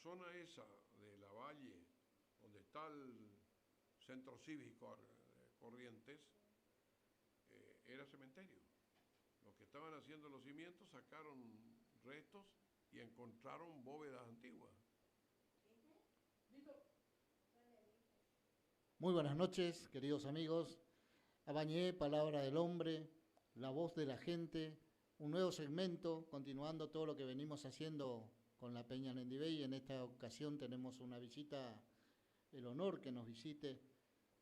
zona esa de la Valle, donde está el centro cívico Corrientes, era cementerio. Los que estaban haciendo los cimientos sacaron restos y encontraron bóvedas antiguas. Muy buenas noches, queridos amigos. Abañé, Palabra del Hombre, la voz de la gente, un nuevo segmento, continuando todo lo que venimos haciendo con la Peña Nendibey. En esta ocasión tenemos una visita, el honor que nos visite,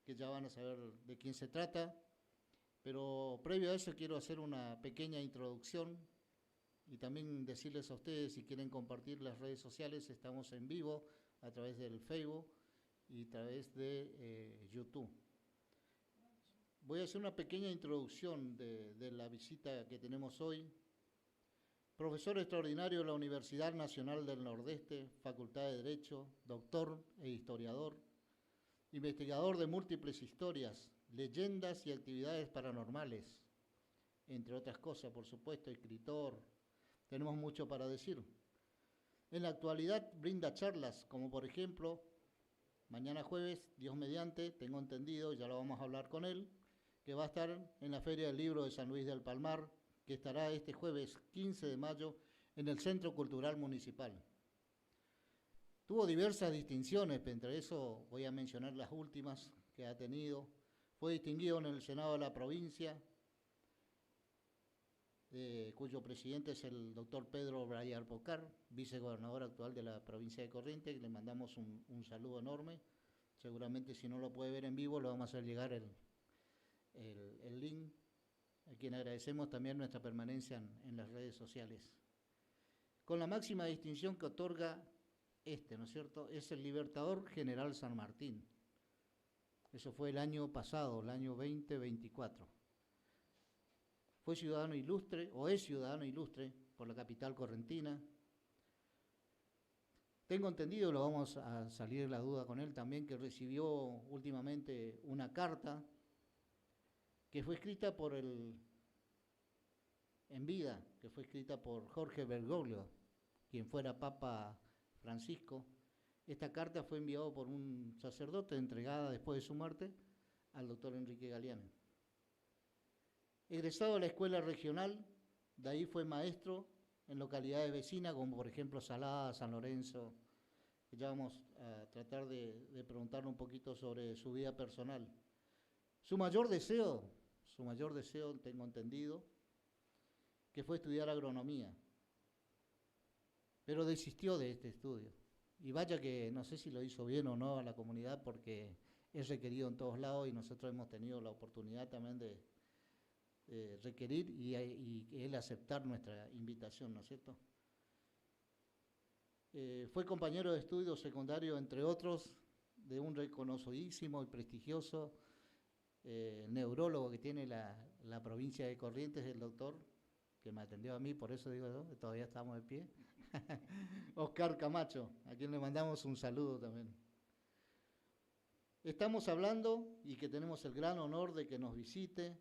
que ya van a saber de quién se trata. Pero previo a eso quiero hacer una pequeña introducción y también decirles a ustedes, si quieren compartir las redes sociales, estamos en vivo a través del Facebook y a través de YouTube. Voy a hacer una pequeña introducción de la visita que tenemos hoy. Profesor extraordinario de la Universidad Nacional del Nordeste, Facultad de Derecho, doctor e historiador, investigador de múltiples historias, leyendas y actividades paranormales, entre otras cosas, por supuesto, escritor. Tenemos mucho para decir. En la actualidad brinda charlas, como por ejemplo, mañana jueves, Dios mediante, tengo entendido, ya lo vamos a hablar con él, que va a estar en la Feria del Libro de San Luis del Palmar, que estará este jueves 15 de mayo en el Centro Cultural Municipal. Tuvo diversas distinciones, entre eso voy a mencionar las últimas que ha tenido. Fue distinguido en el Senado de la provincia, cuyo presidente es el doctor Pedro Brayar Pocar, vicegobernador actual de la provincia de Corrientes, que le mandamos un saludo enorme. Seguramente si no lo puede ver en vivo, le vamos a hacer llegar el link, a quien agradecemos también nuestra permanencia en las redes sociales. Con la máxima distinción que otorga ¿no es cierto?, es el Libertador General San Martín. Eso fue el año pasado, el año 2024. Fue ciudadano ilustre, o es ciudadano ilustre, por la capital correntina. Tengo entendido, lo vamos a salir de la duda con él también, que recibió últimamente una carta que fue escrita en vida, que fue escrita por Jorge Bergoglio, quien fuera Papa Francisco. Esta carta fue enviada por un sacerdote, entregada después de su muerte, al doctor Enrique Galeano. Egresado a la escuela regional, de ahí fue maestro en localidades vecinas, como por ejemplo Salada, San Lorenzo. Ya vamos a tratar de preguntarle un poquito sobre su vida personal. Su mayor deseo, tengo entendido, que fue estudiar agronomía, pero desistió de este estudio. Y vaya que no sé si lo hizo bien o no a la comunidad, porque es requerido en todos lados y nosotros hemos tenido la oportunidad también de requerir y él aceptar nuestra invitación, ¿no es cierto? Fue compañero de estudio secundario, entre otros, de un reconocidísimo y prestigioso neurólogo que tiene la provincia de Corrientes, el doctor, que me atendió a mí, por eso digo yo, que todavía estamos de pie, Oscar Camacho, a quien le mandamos un saludo también. Estamos hablando, y que tenemos el gran honor de que nos visite,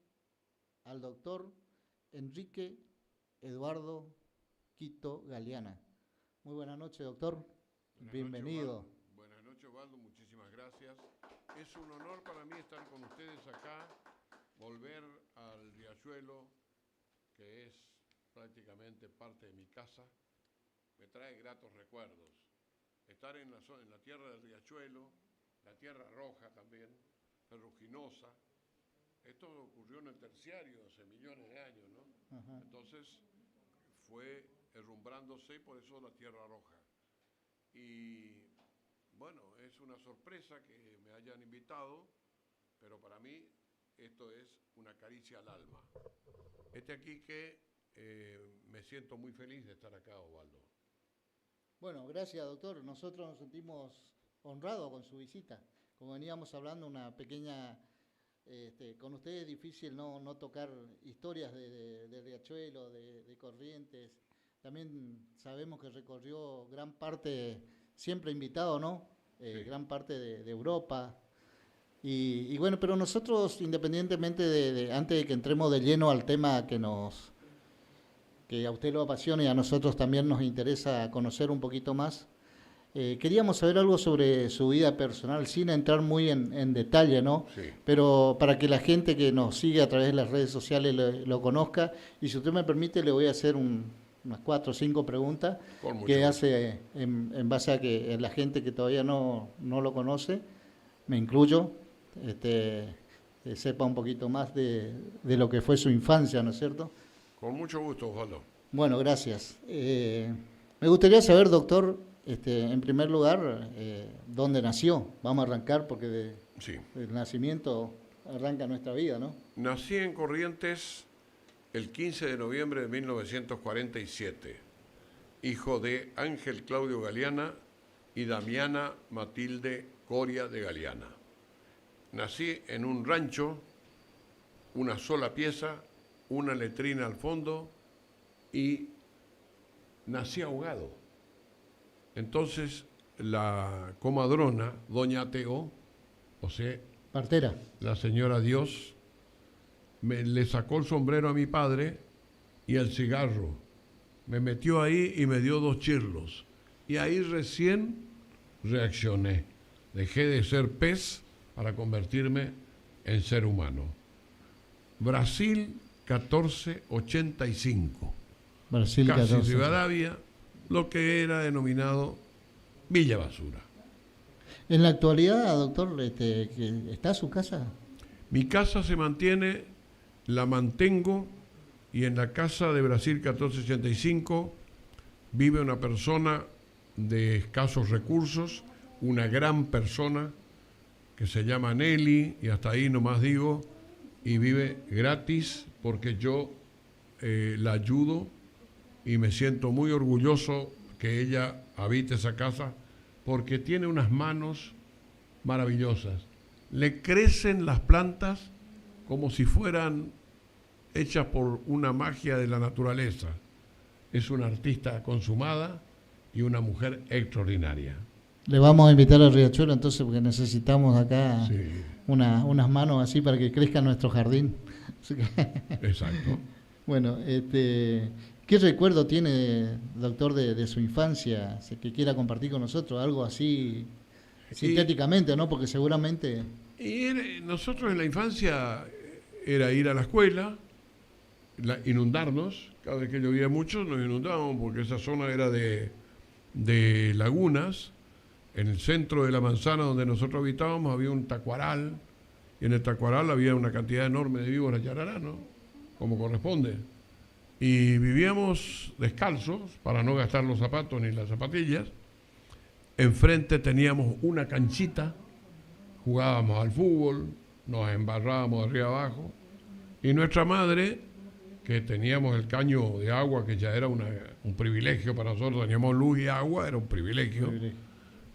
al doctor Enrique Eduardo Quito Galeana. Muy buenas noches, doctor. Bienvenido. Buenas noches, Osvaldo. Muchísimas gracias. Es un honor para mí estar con ustedes acá, volver al Riachuelo, que es prácticamente parte de mi casa. Me trae gratos recuerdos. Estar en la tierra del Riachuelo, la tierra roja también, ferruginosa. Esto ocurrió en el terciario hace millones de años, ¿no? Ajá. Entonces fue herrumbrándose, por eso la tierra roja. Y bueno, es una sorpresa que me hayan invitado, pero para mí esto es una caricia al alma. Aquí que me siento muy feliz de estar acá, Osvaldo. Bueno, gracias, doctor. Nosotros nos sentimos honrados con su visita. Como veníamos hablando, una pequeña... con ustedes es difícil no tocar historias de Riachuelo, de Corrientes. También sabemos que recorrió gran parte, siempre invitado, ¿no? Sí. Gran parte de Europa. Y bueno, pero nosotros, independientemente antes de que entremos de lleno al tema que a usted lo apasiona y a nosotros también nos interesa conocer un poquito más, Queríamos saber algo sobre su vida personal, sin entrar muy en detalle, ¿no? Sí. Pero para que la gente que nos sigue a través de las redes sociales lo conozca, y si usted me permite, le voy a hacer unas 4 o 5 preguntas que gusto. hace en base a que la gente que todavía no lo conoce, me incluyo, sepa un poquito más de lo que fue su infancia, ¿no es cierto? Con mucho gusto, Osvaldo. Bueno, gracias. Me gustaría saber, doctor, en primer lugar, ¿dónde nació? Vamos a arrancar porque Sí. del nacimiento arranca nuestra vida, ¿no? Nací en Corrientes el 15 de noviembre de 1947, hijo de Ángel Claudio Galeana y Damiana Matilde Coria de Galeana. Nací en un rancho, una sola pieza, una letrina al fondo y nací ahogado. Entonces la comadrona, doña Teo, o sea, Partera. la señora Dios, le sacó el sombrero a mi padre y el cigarro. Me metió ahí y me dio 2 chirlos. Y ahí recién reaccioné. Dejé de ser pez para convertirme en ser humano. Brasil 1485. Brasil, Casi 14. Rivadavia, lo que era denominado Villa Basura. En la actualidad, doctor, ¿está su casa? Mi casa se mantiene, la mantengo, y en la casa de Brasil 1485 vive una persona de escasos recursos, una gran persona que se llama Nelly, y hasta ahí nomás digo, y vive gratis porque yo la ayudo y me siento muy orgulloso que ella habite esa casa porque tiene unas manos maravillosas. Le crecen las plantas como si fueran hechas por una magia de la naturaleza. Es una artista consumada y una mujer extraordinaria. Le vamos a invitar al Riachuelo entonces porque necesitamos acá Sí, unas manos así para que crezca nuestro jardín. Así que, exacto. bueno, ¿qué recuerdo tiene, doctor, de su infancia que quiera compartir con nosotros? Algo así sintéticamente, ¿no? Porque seguramente... Nosotros en la infancia era ir a la escuela, inundarnos. Cada vez que llovía mucho nos inundábamos porque esa zona era de lagunas. En el centro de la manzana donde nosotros habitábamos había un tacuaral, y en el tacuaral había una cantidad enorme de víboras yarará, ¿no? Como corresponde. Y vivíamos descalzos para no gastar los zapatos ni las zapatillas. Enfrente teníamos una canchita, jugábamos al fútbol, nos embarrábamos de arriba abajo, y nuestra madre, que teníamos el caño de agua, que ya era un privilegio para nosotros, teníamos luz y agua, era un privilegio,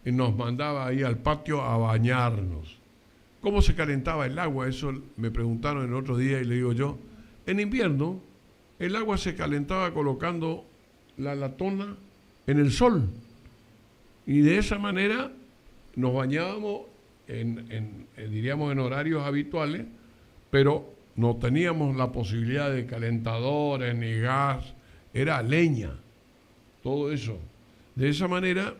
y nos mandaba ahí al patio a bañarnos. ¿Cómo se calentaba el agua? Eso me preguntaron el otro día y le digo yo, en invierno el agua se calentaba colocando la latona en el sol, y de esa manera nos bañábamos diríamos en horarios habituales, pero no teníamos la posibilidad de calentadores ni gas, era leña, todo eso. De esa manera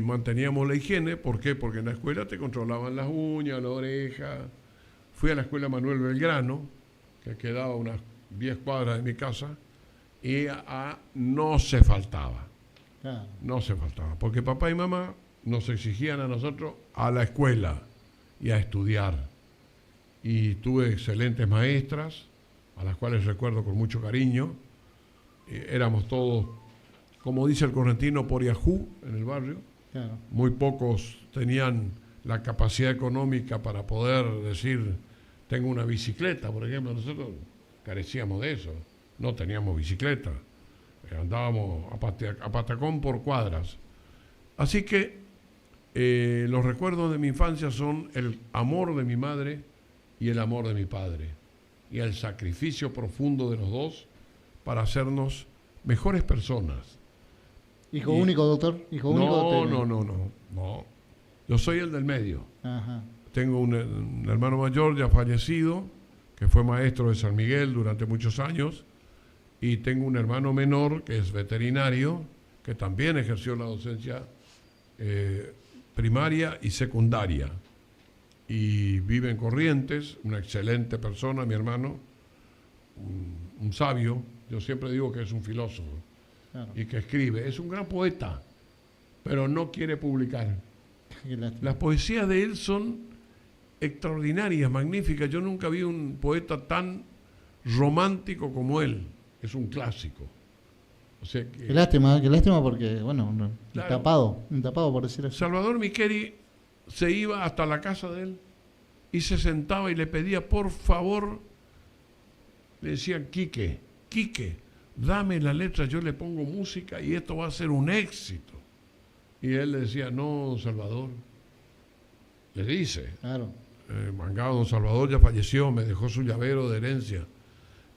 manteníamos la higiene. ¿Por qué? Porque en la escuela te controlaban las uñas, la oreja. Fui a la escuela Manuel Belgrano, que quedaba a unas 10 cuadras de mi casa, y no se faltaba. Claro. No se faltaba, porque papá y mamá nos exigían a nosotros a la escuela y a estudiar. Y tuve excelentes maestras, a las cuales recuerdo con mucho cariño. Éramos todos, como dice el correntino, por Yahoo en el barrio. Claro. Muy pocos tenían la capacidad económica para poder decir, tengo una bicicleta, por ejemplo. Nosotros carecíamos de eso, no teníamos bicicleta. Andábamos a patacón por cuadras. Así que los recuerdos de mi infancia son el amor de mi madre y el amor de mi padre, y el sacrificio profundo de los dos para hacernos mejores personas. ¿Hijo único, doctor? ¿Hijo único? No. Yo soy el del medio. Ajá. Tengo un hermano mayor ya fallecido, que fue maestro de San Miguel durante muchos años, y tengo un hermano menor que es veterinario, que también ejerció la docencia primaria y secundaria. Y vive en Corrientes, una excelente persona, mi hermano, un sabio. Yo siempre digo que es un filósofo, claro, y que escribe. Es un gran poeta, pero no quiere publicar. Las poesías de él son extraordinarias, magníficas. Yo nunca vi un poeta tan romántico como él. Es un clásico. O sea que, qué lástima porque, bueno, claro, un tapado por decir así. Salvador Micheli se iba hasta la casa de él y se sentaba y le pedía, por favor, le decían, Quique, dame la letra, yo le pongo música y esto va a ser un éxito. Y él le decía, no, Salvador, le dice, claro, Mangado, don Salvador ya falleció, me dejó su llavero de herencia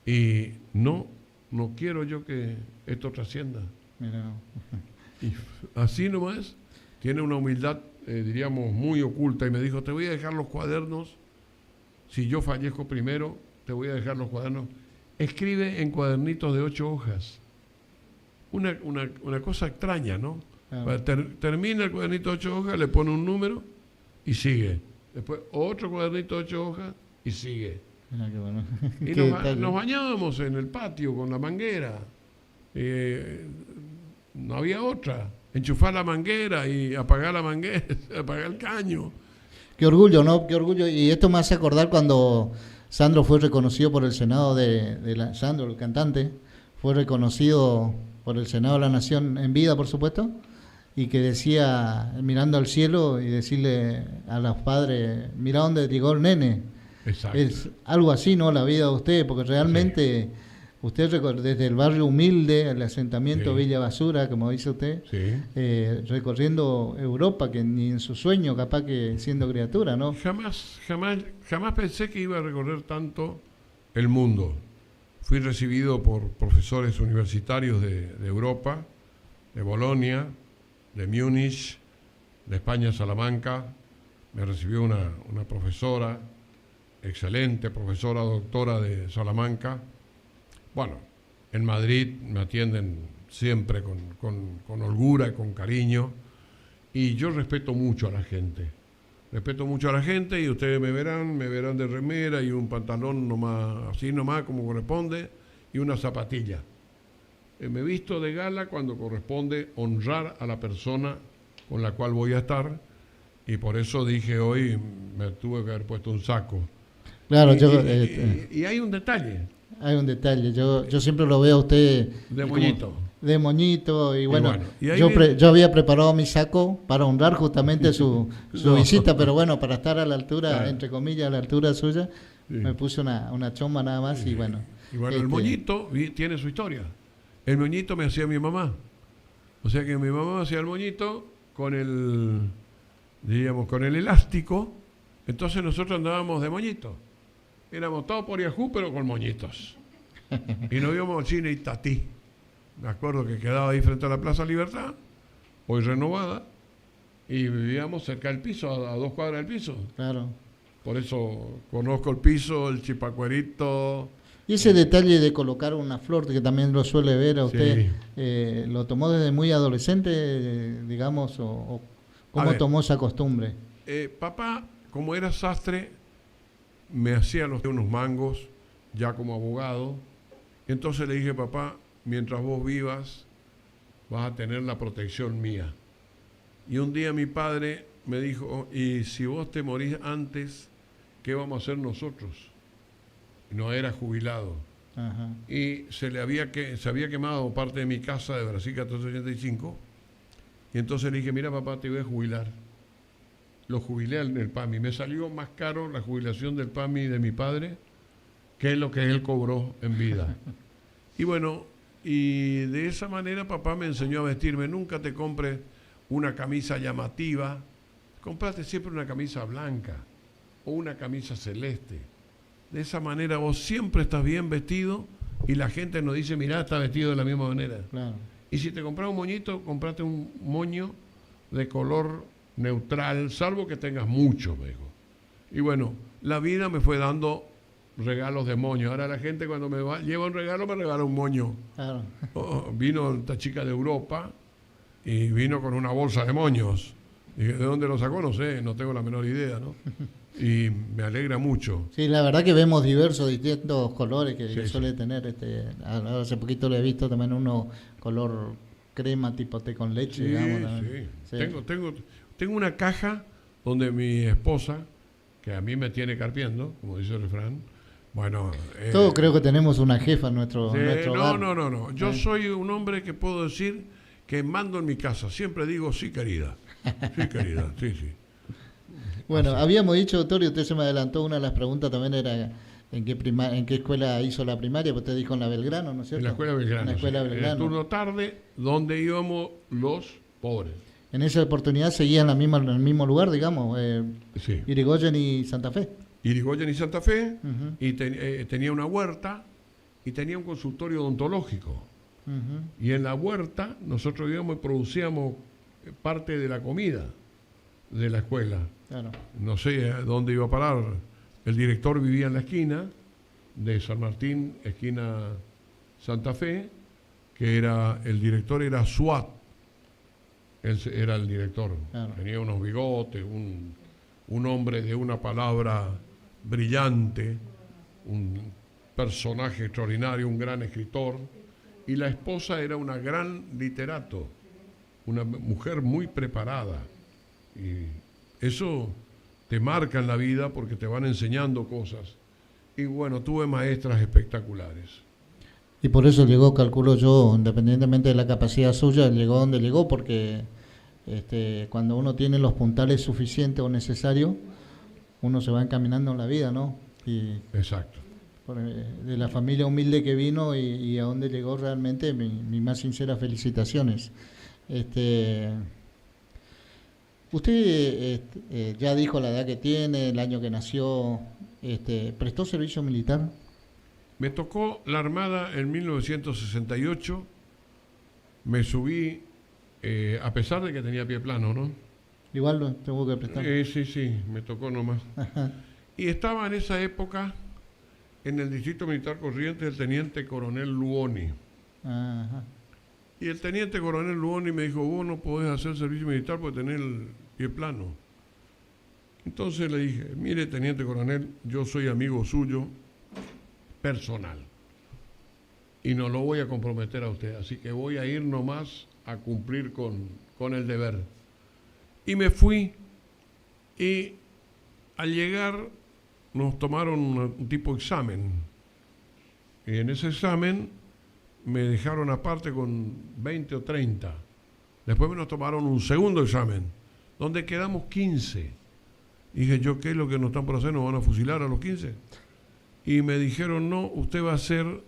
y no quiero yo que esto trascienda. Mira. Y así nomás, tiene una humildad, diríamos, muy oculta, y me dijo, te voy a dejar los cuadernos, si yo fallezco primero, te voy a dejar los cuadernos. Escribe en cuadernitos de 8 hojas. Una cosa extraña, ¿no? Claro. Termina el cuadernito de 8 hojas, le pone un número y sigue. Después otro cuadernito de 8 hojas y sigue. Mira, qué bueno. Y nos bañábamos en el patio con la manguera. No había otra. Enchufar la manguera y apagar la manguera, apagar el caño. Qué orgullo, ¿no? Qué orgullo. Y esto me hace acordar cuando Sandro fue reconocido por el Senado Sandro, el cantante, fue reconocido por el Senado de la Nación en vida, por supuesto, y que decía, mirando al cielo y decirle a los padres, mira dónde llegó el nene. Exacto. Es algo así, ¿no? La vida de usted, porque realmente... Sí. Usted desde el barrio humilde, el asentamiento, sí, Villa Basura, como dice usted, sí, recorriendo Europa, que ni en su sueño, capaz que siendo criatura, ¿no? Jamás pensé que iba a recorrer tanto el mundo. Fui recibido por profesores universitarios de Europa, de Bolonia, de Múnich, de España, Salamanca. Me recibió una profesora, excelente profesora, doctora de Salamanca. Bueno, en Madrid me atienden siempre con holgura, con cariño, y yo respeto mucho a la gente. Respeto mucho a la gente y ustedes me verán de remera y un pantalón nomás, así nomás como corresponde, y una zapatilla. Me visto de gala cuando corresponde honrar a la persona con la cual voy a estar, y por eso dije hoy me tuve que haber puesto un saco. Claro, y hay un detalle. Hay un detalle, yo siempre lo veo a usted... De moñito. De moñito, y bueno, y yo había preparado mi saco para honrar justamente su visita, pero bueno, para estar a la altura, claro, entre comillas, a la altura suya, sí, me puse una chomba nada más, sí, y bueno... Y bueno, el moñito tiene su historia. El moñito me hacía mi mamá. O sea que mi mamá hacía el moñito con el elástico, entonces nosotros andábamos de moñito. Éramos todos por Yahoo, pero con moñitos. Y nos íbamos al cine Itatí. Me acuerdo que quedaba ahí frente a la Plaza Libertad, hoy renovada, y vivíamos cerca del piso, a 2 cuadras del piso. Claro. Por eso conozco el piso, el chipacuerito. Y ese detalle de colocar una flor, que también lo suele ver a usted, sí, ¿lo tomó desde muy adolescente, digamos, o cómo tomó esa costumbre? Papá, como era sastre, me hacía unos mangos ya como abogado. Entonces le dije, papá, mientras vos vivas vas a tener la protección mía. Y un día mi padre me dijo, y si vos te morís antes, ¿qué vamos a hacer nosotros? No era jubilado. Ajá. Y se había quemado parte de mi casa de Brasil 1485. Y entonces le dije, mira papá, te voy a jubilar. Lo jubilé en el PAMI. Me salió más caro la jubilación del PAMI de mi padre que lo que él cobró en vida. Y bueno, y de esa manera papá me enseñó a vestirme. Nunca te compres una camisa llamativa. Comprate siempre una camisa blanca o una camisa celeste. De esa manera vos siempre estás bien vestido y la gente nos dice, mirá, está vestido de la misma manera. Claro. Y si te compras un moñito, comprate un moño de color neutral, salvo que tengas mucho, me dijo. Y bueno, la vida me fue dando regalos de moño. Ahora la gente cuando lleva un regalo, me regala un moño. Claro. Vino esta chica de Europa y vino con una bolsa de moños. Dije, ¿de dónde lo sacó? No sé, no tengo la menor idea, ¿no? Y me alegra mucho. Sí, la verdad que vemos distintos colores que Sí, suele sí. tener. Hace poquito lo he visto también uno color crema tipo té con leche, digamos. Sí, También. sí. Sí. Tengo una caja donde mi esposa, que a mí me tiene carpiendo, como dice el refrán, bueno... Todos creo que tenemos una jefa en nuestro no, hogar. no. Yo soy un hombre que puedo decir que mando en mi casa. Siempre digo, sí, querida. Sí, querida, sí, sí. Bueno, Así. habíamos dicho, doctor, y usted se me adelantó, una de las preguntas también era en qué escuela hizo la primaria, pues usted dijo en la Belgrano, ¿no es En cierto? la escuela En Belgrano, la sí. escuela En el Belgrano. turno tarde, donde íbamos los pobres. En esa oportunidad seguía en el mismo lugar, digamos, Sí. Irigoyen y Santa Fe. Irigoyen y Santa Fe, Ujú, y tenía una huerta y tenía un consultorio odontológico. ujú. Y en la huerta nosotros íbamos y producíamos parte de la comida de la escuela. Claro. No sé a dónde iba a parar. El director vivía en la esquina de San Martín, esquina Santa Fe, que el director era Suat. Era el director. Claro. Tenía unos bigotes, un hombre de una palabra brillante, un personaje extraordinario, un gran escritor. Y la esposa era una gran literato, una mujer muy preparada. Y eso te marca en la vida porque te van enseñando cosas. Y bueno, tuve maestras espectaculares. Y por eso llegó, calculo yo, independientemente de la capacidad suya, llegó donde llegó, porque cuando uno tiene los puntales suficientes o necesarios, uno se va encaminando en la vida, ¿no? Y Exacto. de la familia humilde que vino y a dónde llegó realmente, mis más sinceras felicitaciones. Usted ya dijo la edad que tiene, el año que nació, ¿prestó servicio militar? Me tocó la Armada en 1968. Me subí, a pesar de que tenía pie plano, ¿no? Igual lo tengo que prestar. Sí, me tocó nomás. Y estaba en esa época en el Distrito Militar Corrientes el teniente coronel Luoni. Ajá. Y el teniente coronel Luoni me dijo, vos no podés hacer servicio militar porque tenés el pie plano. Entonces le dije, mire, teniente coronel, yo soy amigo suyo personal y no lo voy a comprometer a usted, así que voy a ir nomás a cumplir con el deber. Y me fui y al llegar nos tomaron un tipo de examen. Y en ese examen me dejaron aparte con 20 o 30. Después nos tomaron un segundo examen, donde quedamos 15. Dije yo, ¿qué es lo que nos están por hacer? ¿Nos van a fusilar a los 15? Y me dijeron, no, usted va a ser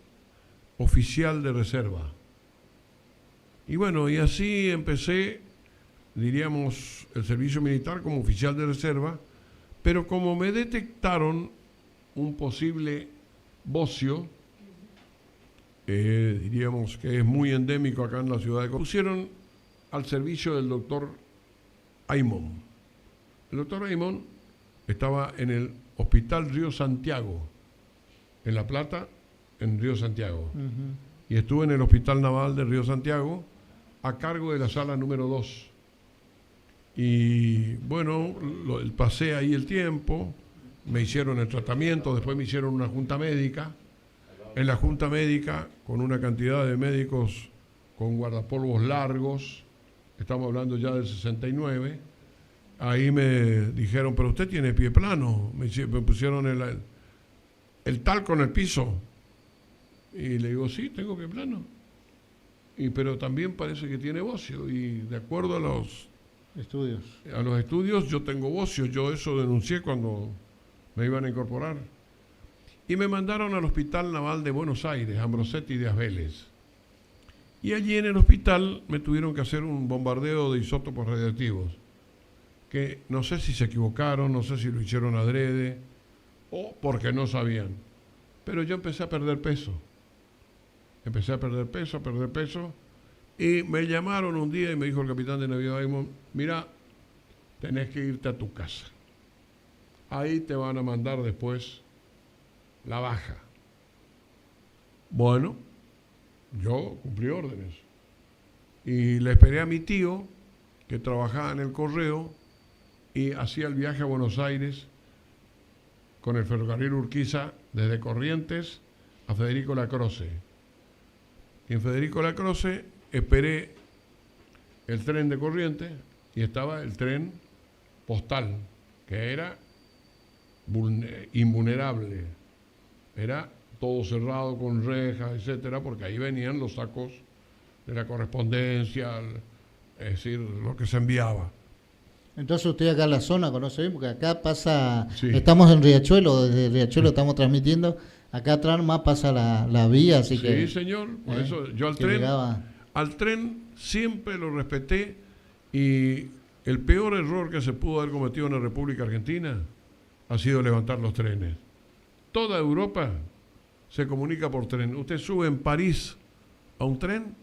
oficial de reserva. Y bueno, y así empecé, diríamos, el servicio militar como oficial de reserva, pero como me detectaron un posible bocio, diríamos que es muy endémico acá en la ciudad de Córdoba, pusieron al servicio del doctor Aymón. El doctor Aymón estaba en el Hospital Río Santiago, en La Plata, en Río Santiago. Uh-huh. Y estuve en el Hospital Naval de Río Santiago a cargo de la sala número 2. Y bueno, pasé ahí el tiempo, me hicieron el tratamiento, después me hicieron una junta médica. En la junta médica, con una cantidad de médicos con guardapolvos largos, estamos hablando ya del 69, ahí me dijeron, pero usted tiene pie plano, me pusieron el talco en el piso. Y le digo, sí, tengo pie plano. Pero también parece que tiene bocio. Y de acuerdo a los estudios, yo tengo bocio. Yo eso denuncié cuando me iban a incorporar. Y me mandaron al Hospital Naval de Buenos Aires, Ambrosetti de Vélez. Y allí en el hospital me tuvieron que hacer un bombardeo de isótopos radiactivos. Que no sé si se equivocaron, no sé si lo hicieron adrede o porque no sabían. Pero yo empecé a perder peso. Empecé a perder peso. Y me llamaron un día y me dijo el capitán de navío Aymón, mira, tenés que irte a tu casa. Ahí te van a mandar después la baja. Bueno, yo cumplí órdenes. Y le esperé a mi tío, que trabajaba en el correo, y hacía el viaje a Buenos Aires con el ferrocarril Urquiza desde Corrientes a Federico Lacroze. Y en Federico Lacroze esperé el tren de Corrientes y estaba el tren postal, que era invulnerable. Era todo cerrado con rejas, etcétera, porque ahí venían los sacos de la correspondencia, es decir, lo que se enviaba. Entonces usted acá en la zona conoce bien, porque acá pasa, Sí. estamos en Riachuelo, desde Riachuelo estamos transmitiendo, acá atrás más pasa la vía, así Sí, que... señor, por eso yo que llegaba. al tren siempre lo respeté, y el peor error que se pudo haber cometido en la República Argentina ha sido levantar los trenes. Toda Europa se comunica por tren. Usted sube en París a un tren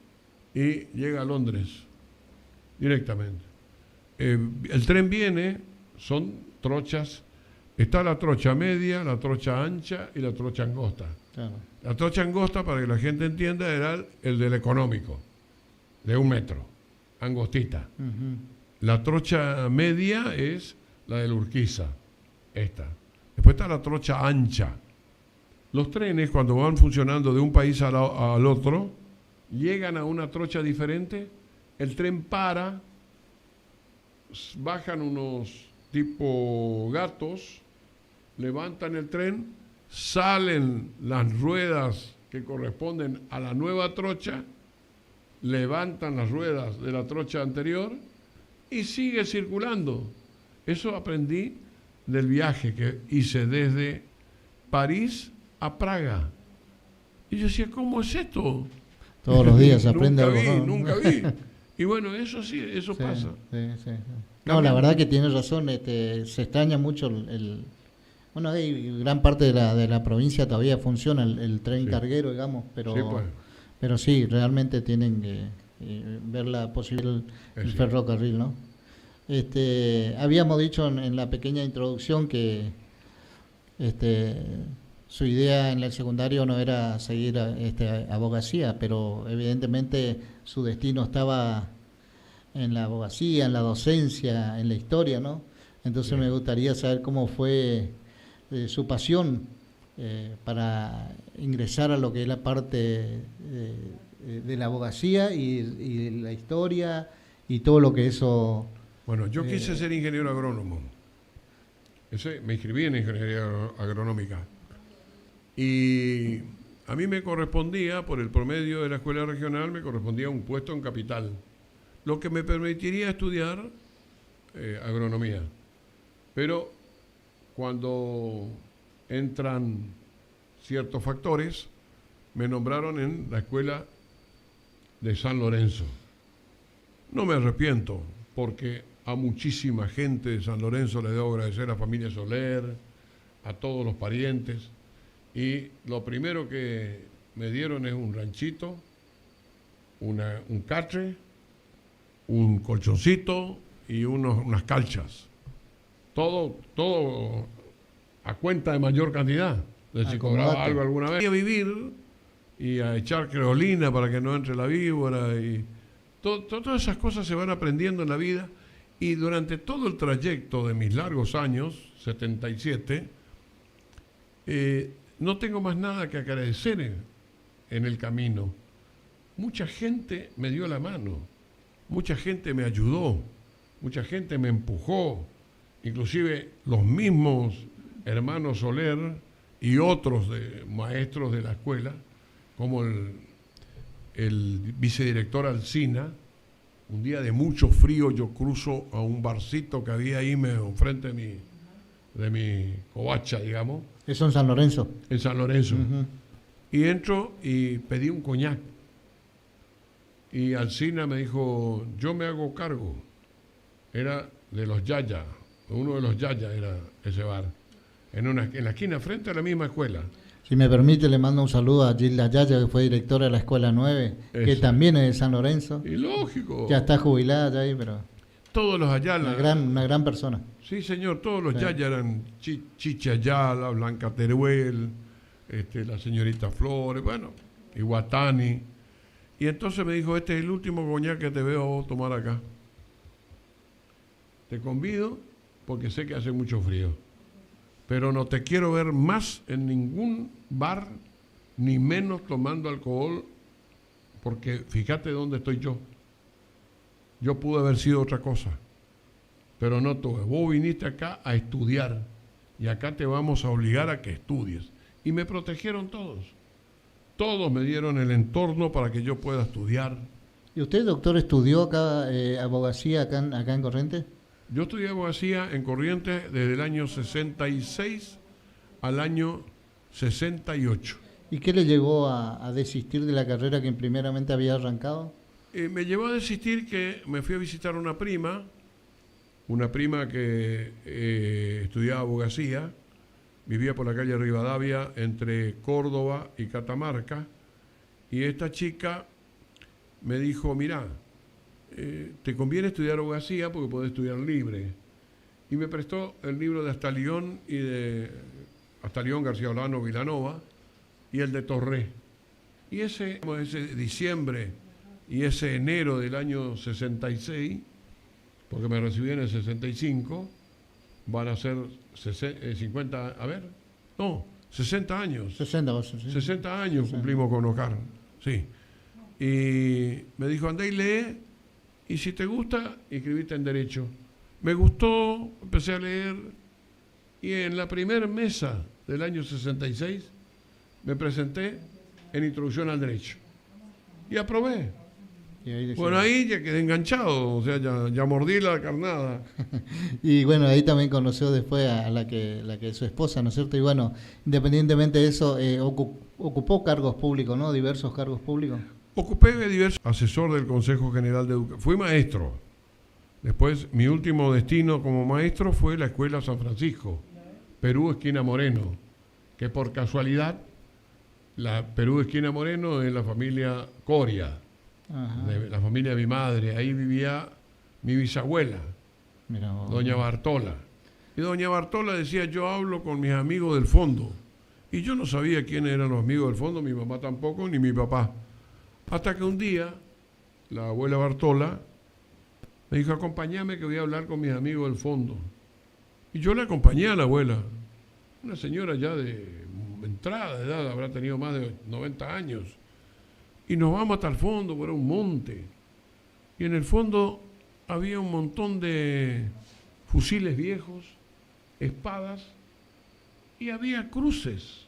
y llega a Londres directamente. El tren viene, son trochas, está la trocha media, la trocha ancha y la trocha angosta. Claro. La trocha angosta, para que la gente entienda, era el del económico, de 1 metro, angostita. Ujú. La trocha media es la del Urquiza, esta. Después está la trocha ancha. Los trenes, cuando van funcionando de un país al otro, llegan a una trocha diferente, el tren para, bajan unos tipo gatos, levantan el tren, salen las ruedas que corresponden a la nueva trocha, levantan las ruedas de la trocha anterior y sigue circulando. Eso aprendí del viaje que hice desde París a Praga. Y yo decía, ¿cómo es esto? Todos los días se aprende Nunca algo vi, nuevo. nunca vi. Y bueno, eso sí, eso Sí, pasa. sí, sí. No, la verdad que tiene razón, se extraña mucho bueno, hay gran parte de la provincia todavía funciona el tren Sí. carguero, digamos, pero Sí, pues. pero sí, realmente tienen que ver la posibilidad del Sí. ferrocarril, ¿no? Habíamos dicho en la pequeña introducción que su idea en el secundario no era seguir abogacía, pero evidentemente su destino estaba en la abogacía, en la docencia, en la historia, ¿no? Entonces Sí. me gustaría saber cómo fue su pasión para ingresar a lo que es la parte de la abogacía y la historia y todo lo que eso... Bueno, yo quise ser ingeniero agrónomo. Me inscribí en ingeniería agronómica. Y a mí me correspondía, por el promedio de la escuela regional, me correspondía un puesto en capital, lo que me permitiría estudiar agronomía. Pero cuando entran ciertos factores, me nombraron en la escuela de San Lorenzo. No me arrepiento, porque a muchísima gente de San Lorenzo le debo agradecer a la familia Soler, a todos los parientes, y lo primero que me dieron es un ranchito, un catre, un colchoncito y unas calchas. Todo a cuenta de mayor cantidad. De si cobraba algo alguna vez. A vivir y a echar creolina para que no entre la víbora. Y todas esas cosas se van aprendiendo en la vida. Y durante todo el trayecto de mis largos años, 77, no tengo más nada que agradecer en el camino. Mucha gente me dio la mano. Mucha gente me ayudó, mucha gente me empujó, inclusive los mismos hermanos Soler y otros maestros de la escuela, como el vicedirector Alsina. Un día de mucho frío yo cruzo a un barcito que había ahí enfrente de mi covacha, digamos. Eso en San Lorenzo. En San Lorenzo. Uh-huh. Y entro y pedí un coñac. Y Alsina me dijo, yo me hago cargo. Era de los Yaya, uno de los Yaya era ese bar, en la esquina frente a la misma escuela. Si me permite, le mando un saludo a Gilda Yaya, que fue directora de la Escuela 9, que también es de San Lorenzo. Y lógico. Ya está jubilada ya ahí, pero... Todos los Ayala. Una gran persona. Sí, señor, todos los Yaya eran Chicha Ayala, Blanca Teruel, la señorita Flores, bueno, y Guatani. Y entonces me dijo, este es el último coñac que te veo tomar acá. Te convido porque sé que hace mucho frío. Pero no te quiero ver más en ningún bar, ni menos tomando alcohol, porque fíjate dónde estoy yo. Yo pude haber sido otra cosa, pero no tú. Vos viniste acá a estudiar y acá te vamos a obligar a que estudies. Y me protegieron todos. Todos me dieron el entorno para que yo pueda estudiar. ¿Y usted, doctor, estudió acá abogacía acá en Corrientes? Yo estudié abogacía en Corrientes desde el año 66 al año 68. ¿Y qué le llevó a desistir de la carrera que primeramente había arrancado? Me llevó a desistir que me fui a visitar una prima que estudiaba abogacía, vivía por la calle Rivadavia entre Córdoba y Catamarca, y esta chica me dijo, mirá, te conviene estudiar abogacía porque podés estudiar libre. Y me prestó el libro de Astalión García Olano Vilanova y el de Torré. Y ese diciembre y ese enero del año 66, porque me recibí en el 65, van a ser 50, 60 años. 60 años cumplimos con Oscar, sí. Y me dijo, andá y lee, y si te gusta, inscribiste en Derecho. Me gustó, empecé a leer, y en la primera mesa del año 66 me presenté en Introducción al Derecho. Y aprobé. Ahí ya quedé enganchado, o sea, ya mordí la carnada. Y bueno, ahí también conoció después a la que es su esposa, ¿no es cierto? Y bueno, independientemente de eso, ocupó cargos públicos, ¿no? Diversos cargos públicos. Ocupé diversos, asesor del Consejo General de Educación. Fui maestro. Después, mi último destino como maestro fue la Escuela San Francisco, Perú, esquina Moreno, que por casualidad, la Perú, esquina Moreno, es la familia Coria. De la familia de mi madre. Ahí vivía mi bisabuela, doña Bartola. Y doña Bartola decía, yo hablo con mis amigos del fondo. Y yo no sabía quiénes eran los amigos del fondo, mi mamá tampoco, ni mi papá. Hasta que un día, la abuela Bartola me dijo, acompáñame que voy a hablar con mis amigos del fondo. Y yo le acompañé a la abuela, una señora ya de entrada de edad, habrá tenido más de 90 años. Y nos vamos hasta el fondo, era un monte. Y en el fondo había un montón de fusiles viejos, espadas, y había cruces.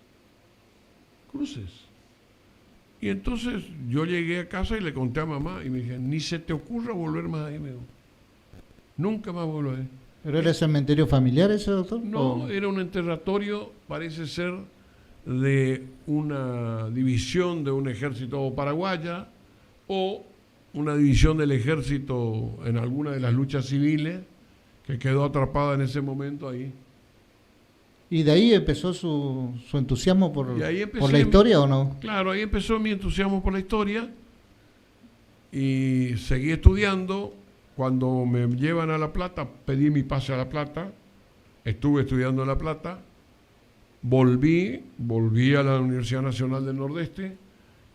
Y entonces yo llegué a casa y le conté a mamá y me dije, ni se te ocurra volver más ahí, me dijo. Nunca más vuelvo ahí. ¿Pero era cementerio familiar ese, doctor? No, era un enterratorio, parece ser, de una división de un ejército paraguaya o una división del ejército en alguna de las luchas civiles que quedó atrapada en ese momento ahí. ¿Y de ahí empezó su entusiasmo por la historia o no? Claro, ahí empezó mi entusiasmo por la historia y seguí estudiando. Cuando me llevan a La Plata, pedí mi pase a La Plata, estuve estudiando en La Plata. Volví a la Universidad Nacional del Nordeste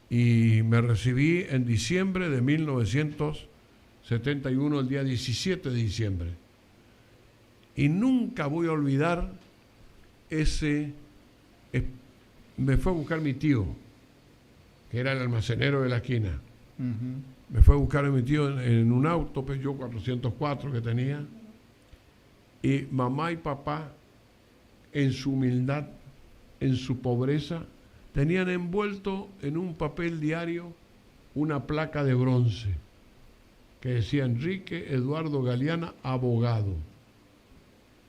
y me recibí en diciembre de 1971, el día 17 de diciembre. Y nunca voy a olvidar me fue a buscar mi tío, que era el almacenero de la esquina. Me fue a buscar a mi tío en un auto Peugeot 404 que tenía. Y mamá y papá, en su humildad, en su pobreza, tenían envuelto en un papel diario una placa de bronce que decía Enrique Eduardo Galeana, abogado.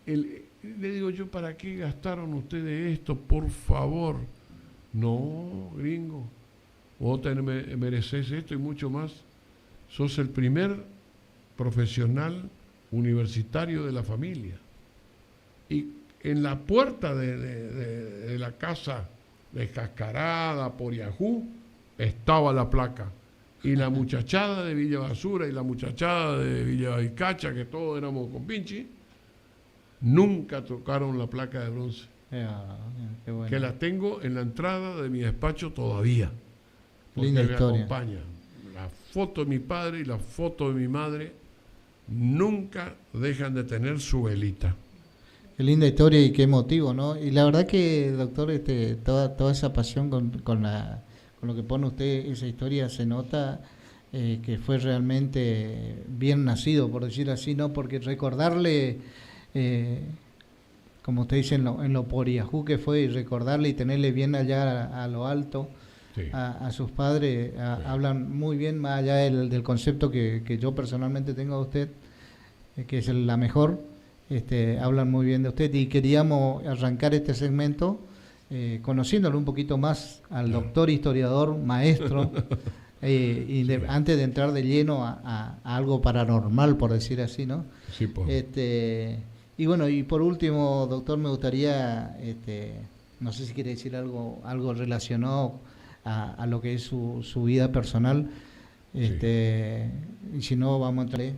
Le digo yo, ¿para qué gastaron ustedes esto? Por favor. No, gringo, vos mereces esto y mucho más. Sos el primer profesional universitario de la familia. Y en la puerta de la casa de Cascarada, por Yahoo, estaba la placa. Y la muchachada de Villa Basura y la muchachada de Villa Icacha, que todos éramos compinches, nunca tocaron la placa de bronce. Qué bueno. Que la tengo en la entrada de mi despacho todavía. Linda me historia. acompaña. foto de mi padre y la foto de mi madre nunca dejan de tener su velita. Qué linda historia y qué emotivo, ¿no? Y la verdad que, doctor, toda esa pasión con lo que pone usted, esa historia, se nota que fue realmente bien nacido, por decir así, ¿no? Porque recordarle, como usted dice, en lo poriajú que fue, y recordarle y tenerle bien allá a lo alto, sí, a sus padres, sí, hablan muy bien, más allá del concepto que yo personalmente tengo de usted, que es la mejor. Hablan muy bien de usted, y queríamos arrancar este segmento conociéndolo un poquito más al doctor historiador, maestro, y sí, antes de entrar de lleno a algo paranormal, por decir así, ¿no? Sí, pues. Y bueno, y por último, doctor, me gustaría, no sé si quiere decir algo relacionado a lo que es su vida personal, sí, y si no, vamos a entrar,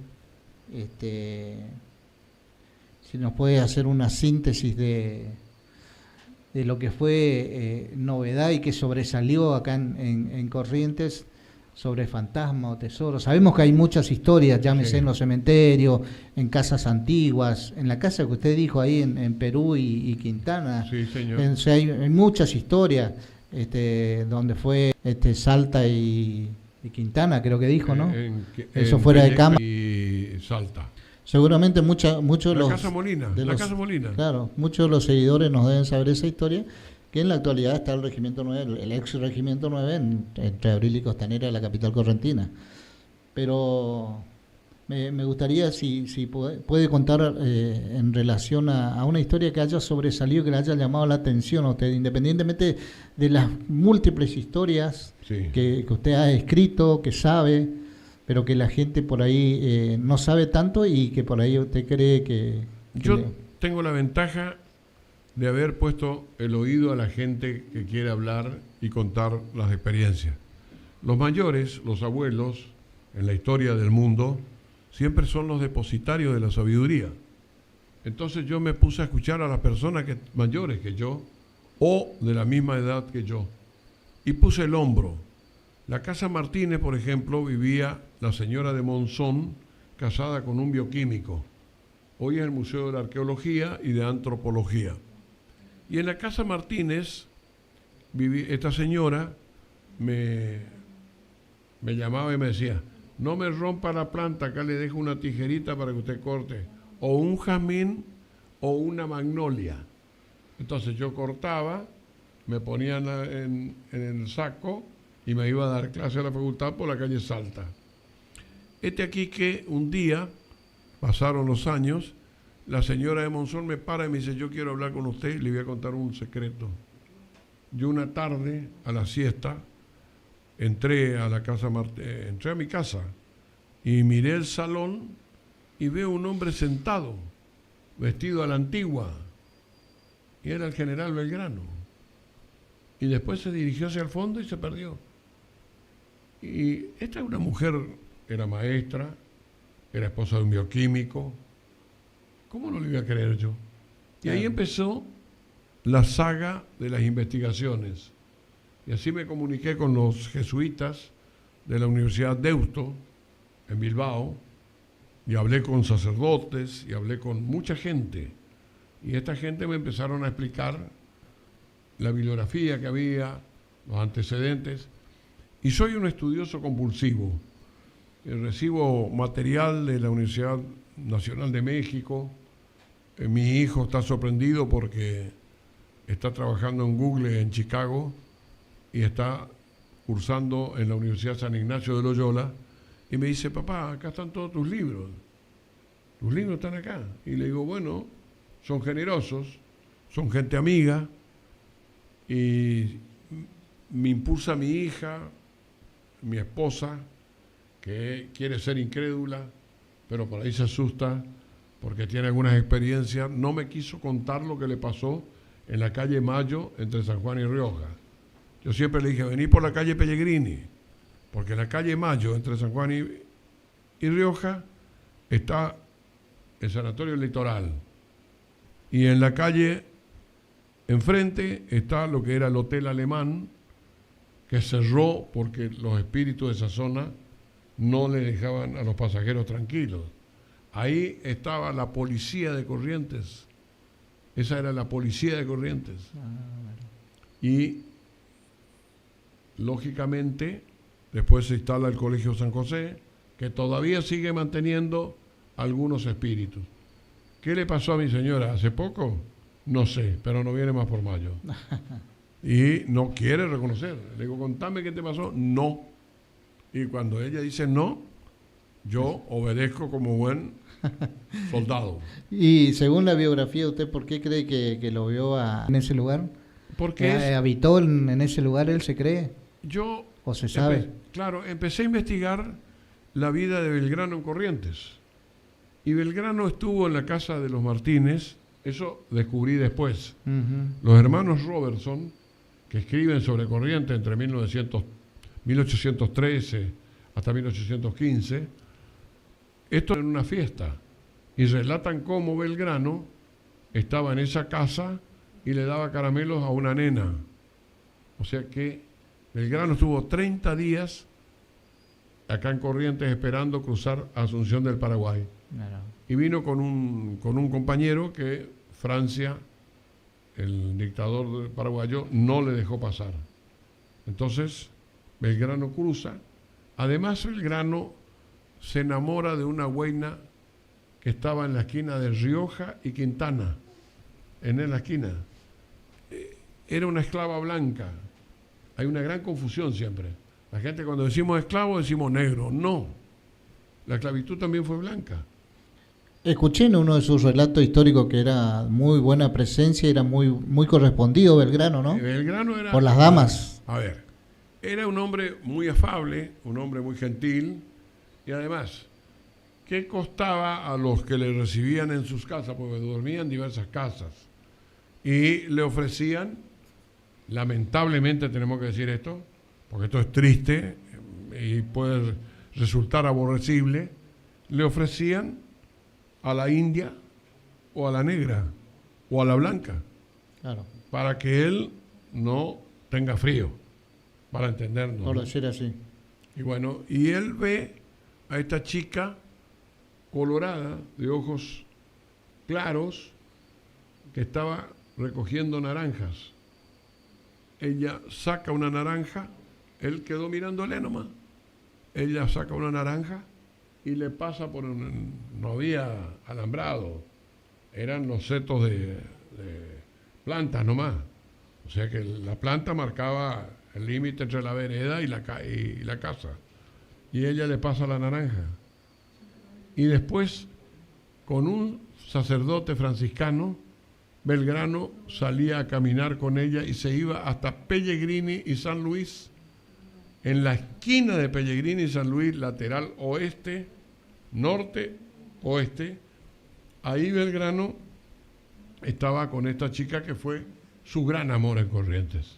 si nos puede hacer una síntesis de lo que fue novedad y que sobresalió acá en Corrientes sobre fantasmas o tesoros. Sabemos que hay muchas historias, llámese, sí, en los cementerios, en casas antiguas, en la casa que usted dijo ahí en Perú y Quintana. Sí, señor. O sea, hay muchas historias donde fue Salta y Quintana, creo que dijo, ¿no? Eso fuera de cama. Y Salta. Seguramente muchos de los... Casa Molina, Casa Molina. Claro, muchos de los seguidores nos deben saber esa historia, que en la actualidad está el Regimiento 9, el ex Regimiento 9, entre Abril y Costanera, la capital correntina. Pero me gustaría, si puede contar en relación a una historia que haya sobresalido, que le haya llamado la atención a usted, independientemente de las múltiples historias, sí, que usted ha escrito, que sabe, pero que la gente por ahí no sabe tanto, y que por ahí usted cree que yo tengo la ventaja de haber puesto el oído a la gente que quiere hablar y contar las experiencias. Los mayores, los abuelos, en la historia del mundo, siempre son los depositarios de la sabiduría. Entonces yo me puse a escuchar a las personas mayores que yo, o de la misma edad que yo, y puse el hombro. La Casa Martínez, por ejemplo, vivía la señora de Monzón, casada con un bioquímico. Hoy es el Museo de la Arqueología y de Antropología. Y en la Casa Martínez, esta señora me llamaba y me decía: no me rompa la planta, acá le dejo una tijerita para que usted corte, o un jazmín o una magnolia. Entonces yo cortaba, me ponía en el saco y me iba a dar clase a la facultad por la calle Salta. Aquí que un día, pasaron los años, la señora de Monzón me para y me dice: yo quiero hablar con usted y le voy a contar un secreto. Yo una tarde, a la siesta, entré a mi casa y miré el salón y veo un hombre sentado, vestido a la antigua, y era el general Belgrano. Y después se dirigió hacia el fondo y se perdió. Y esta es una mujer, era maestra, era esposa de un bioquímico. ¿Cómo no le iba a creer yo? Y ahí empezó la saga de las investigaciones. Y así me comuniqué con los jesuitas de la Universidad Deusto, en Bilbao, y hablé con sacerdotes, y hablé con mucha gente. Y esta gente me empezaron a explicar la bibliografía que había, los antecedentes. Y soy un estudioso compulsivo. Recibo material de la Universidad Nacional de México. Mi hijo está sorprendido porque está trabajando en Google en Chicago y está cursando en la Universidad San Ignacio de Loyola, y me dice: papá, acá están todos tus libros están acá. Y le digo: bueno, son generosos, son gente amiga, y me impulsa mi hija, mi esposa, que quiere ser incrédula, pero por ahí se asusta porque tiene algunas experiencias. No me quiso contar lo que le pasó en la calle Mayo entre San Juan y Rioja. Yo siempre le dije: vení por la calle Pellegrini, porque en la calle Mayo entre San Juan y Rioja está el Sanatorio Litoral, y en la calle enfrente está lo que era el Hotel Alemán, que cerró porque los espíritus de esa zona no le dejaban a los pasajeros tranquilos. Ahí estaba la policía de Corrientes. Esa era la policía de Corrientes. Y, lógicamente, después se instala el Colegio San José, que todavía sigue manteniendo algunos espíritus. ¿Qué le pasó a mi señora hace poco? No sé, pero no viene más por mayo. Y no quiere reconocer. Le digo, contame qué te pasó. No. Y cuando ella dice no, yo obedezco como buen soldado. Y según la biografía, ¿usted por qué cree que lo vio en ese lugar? Porque ¿Habitó en ese lugar, él se cree? Yo, ¿O se sabe? Claro, empecé a investigar la vida de Belgrano en Corrientes. Y Belgrano estuvo en la casa de los Martínez, eso descubrí después. Los hermanos Robertson, que escriben sobre Corrientes entre 1813 hasta 1815, esto en una fiesta, y relatan cómo Belgrano estaba en esa casa y le daba caramelos a una nena. O sea que Belgrano estuvo 30 días acá en Corrientes esperando cruzar Asunción del Paraguay. Claro. Y vino con un compañero que Francia, el dictador paraguayo, no le dejó pasar. Entonces, Belgrano cruza. Además, Belgrano se enamora de una hueina que estaba en la esquina de Rioja y Quintana, en la esquina. Era una esclava blanca. Hay una gran confusión siempre. La gente cuando decimos esclavo decimos negro. No, la esclavitud también fue blanca. Escuché en uno de sus relatos históricos que era muy buena presencia, era muy correspondido Belgrano, ¿no? Belgrano era... Por las damas. A ver, era un hombre muy afable, un hombre muy gentil, y además, ¿qué costaba a los que le recibían en sus casas? Porque dormía en diversas casas. Y le ofrecían, lamentablemente tenemos que decir esto, porque esto es triste y puede resultar aborrecible, le ofrecían a la india o a la negra o a la blanca, claro, para que él no tenga frío, para entendernos. por decir así. Y bueno, y él ve a esta chica colorada, de ojos claros, que estaba recogiendo naranjas. Ella saca una naranja, él quedó mirándole nomás. Ella saca una naranja y le pasa por no había alambrado, eran los setos de plantas nomás. O sea que la planta marcaba el límite entre la vereda y la casa. Y ella le pasa la naranja. Y después, con un sacerdote franciscano, Belgrano salía a caminar con ella y se iba hasta Pellegrini y San Luis. En la esquina de Pellegrini y San Luis, lateral oeste, norte, oeste, ahí Belgrano estaba con esta chica que fue su gran amor en Corrientes.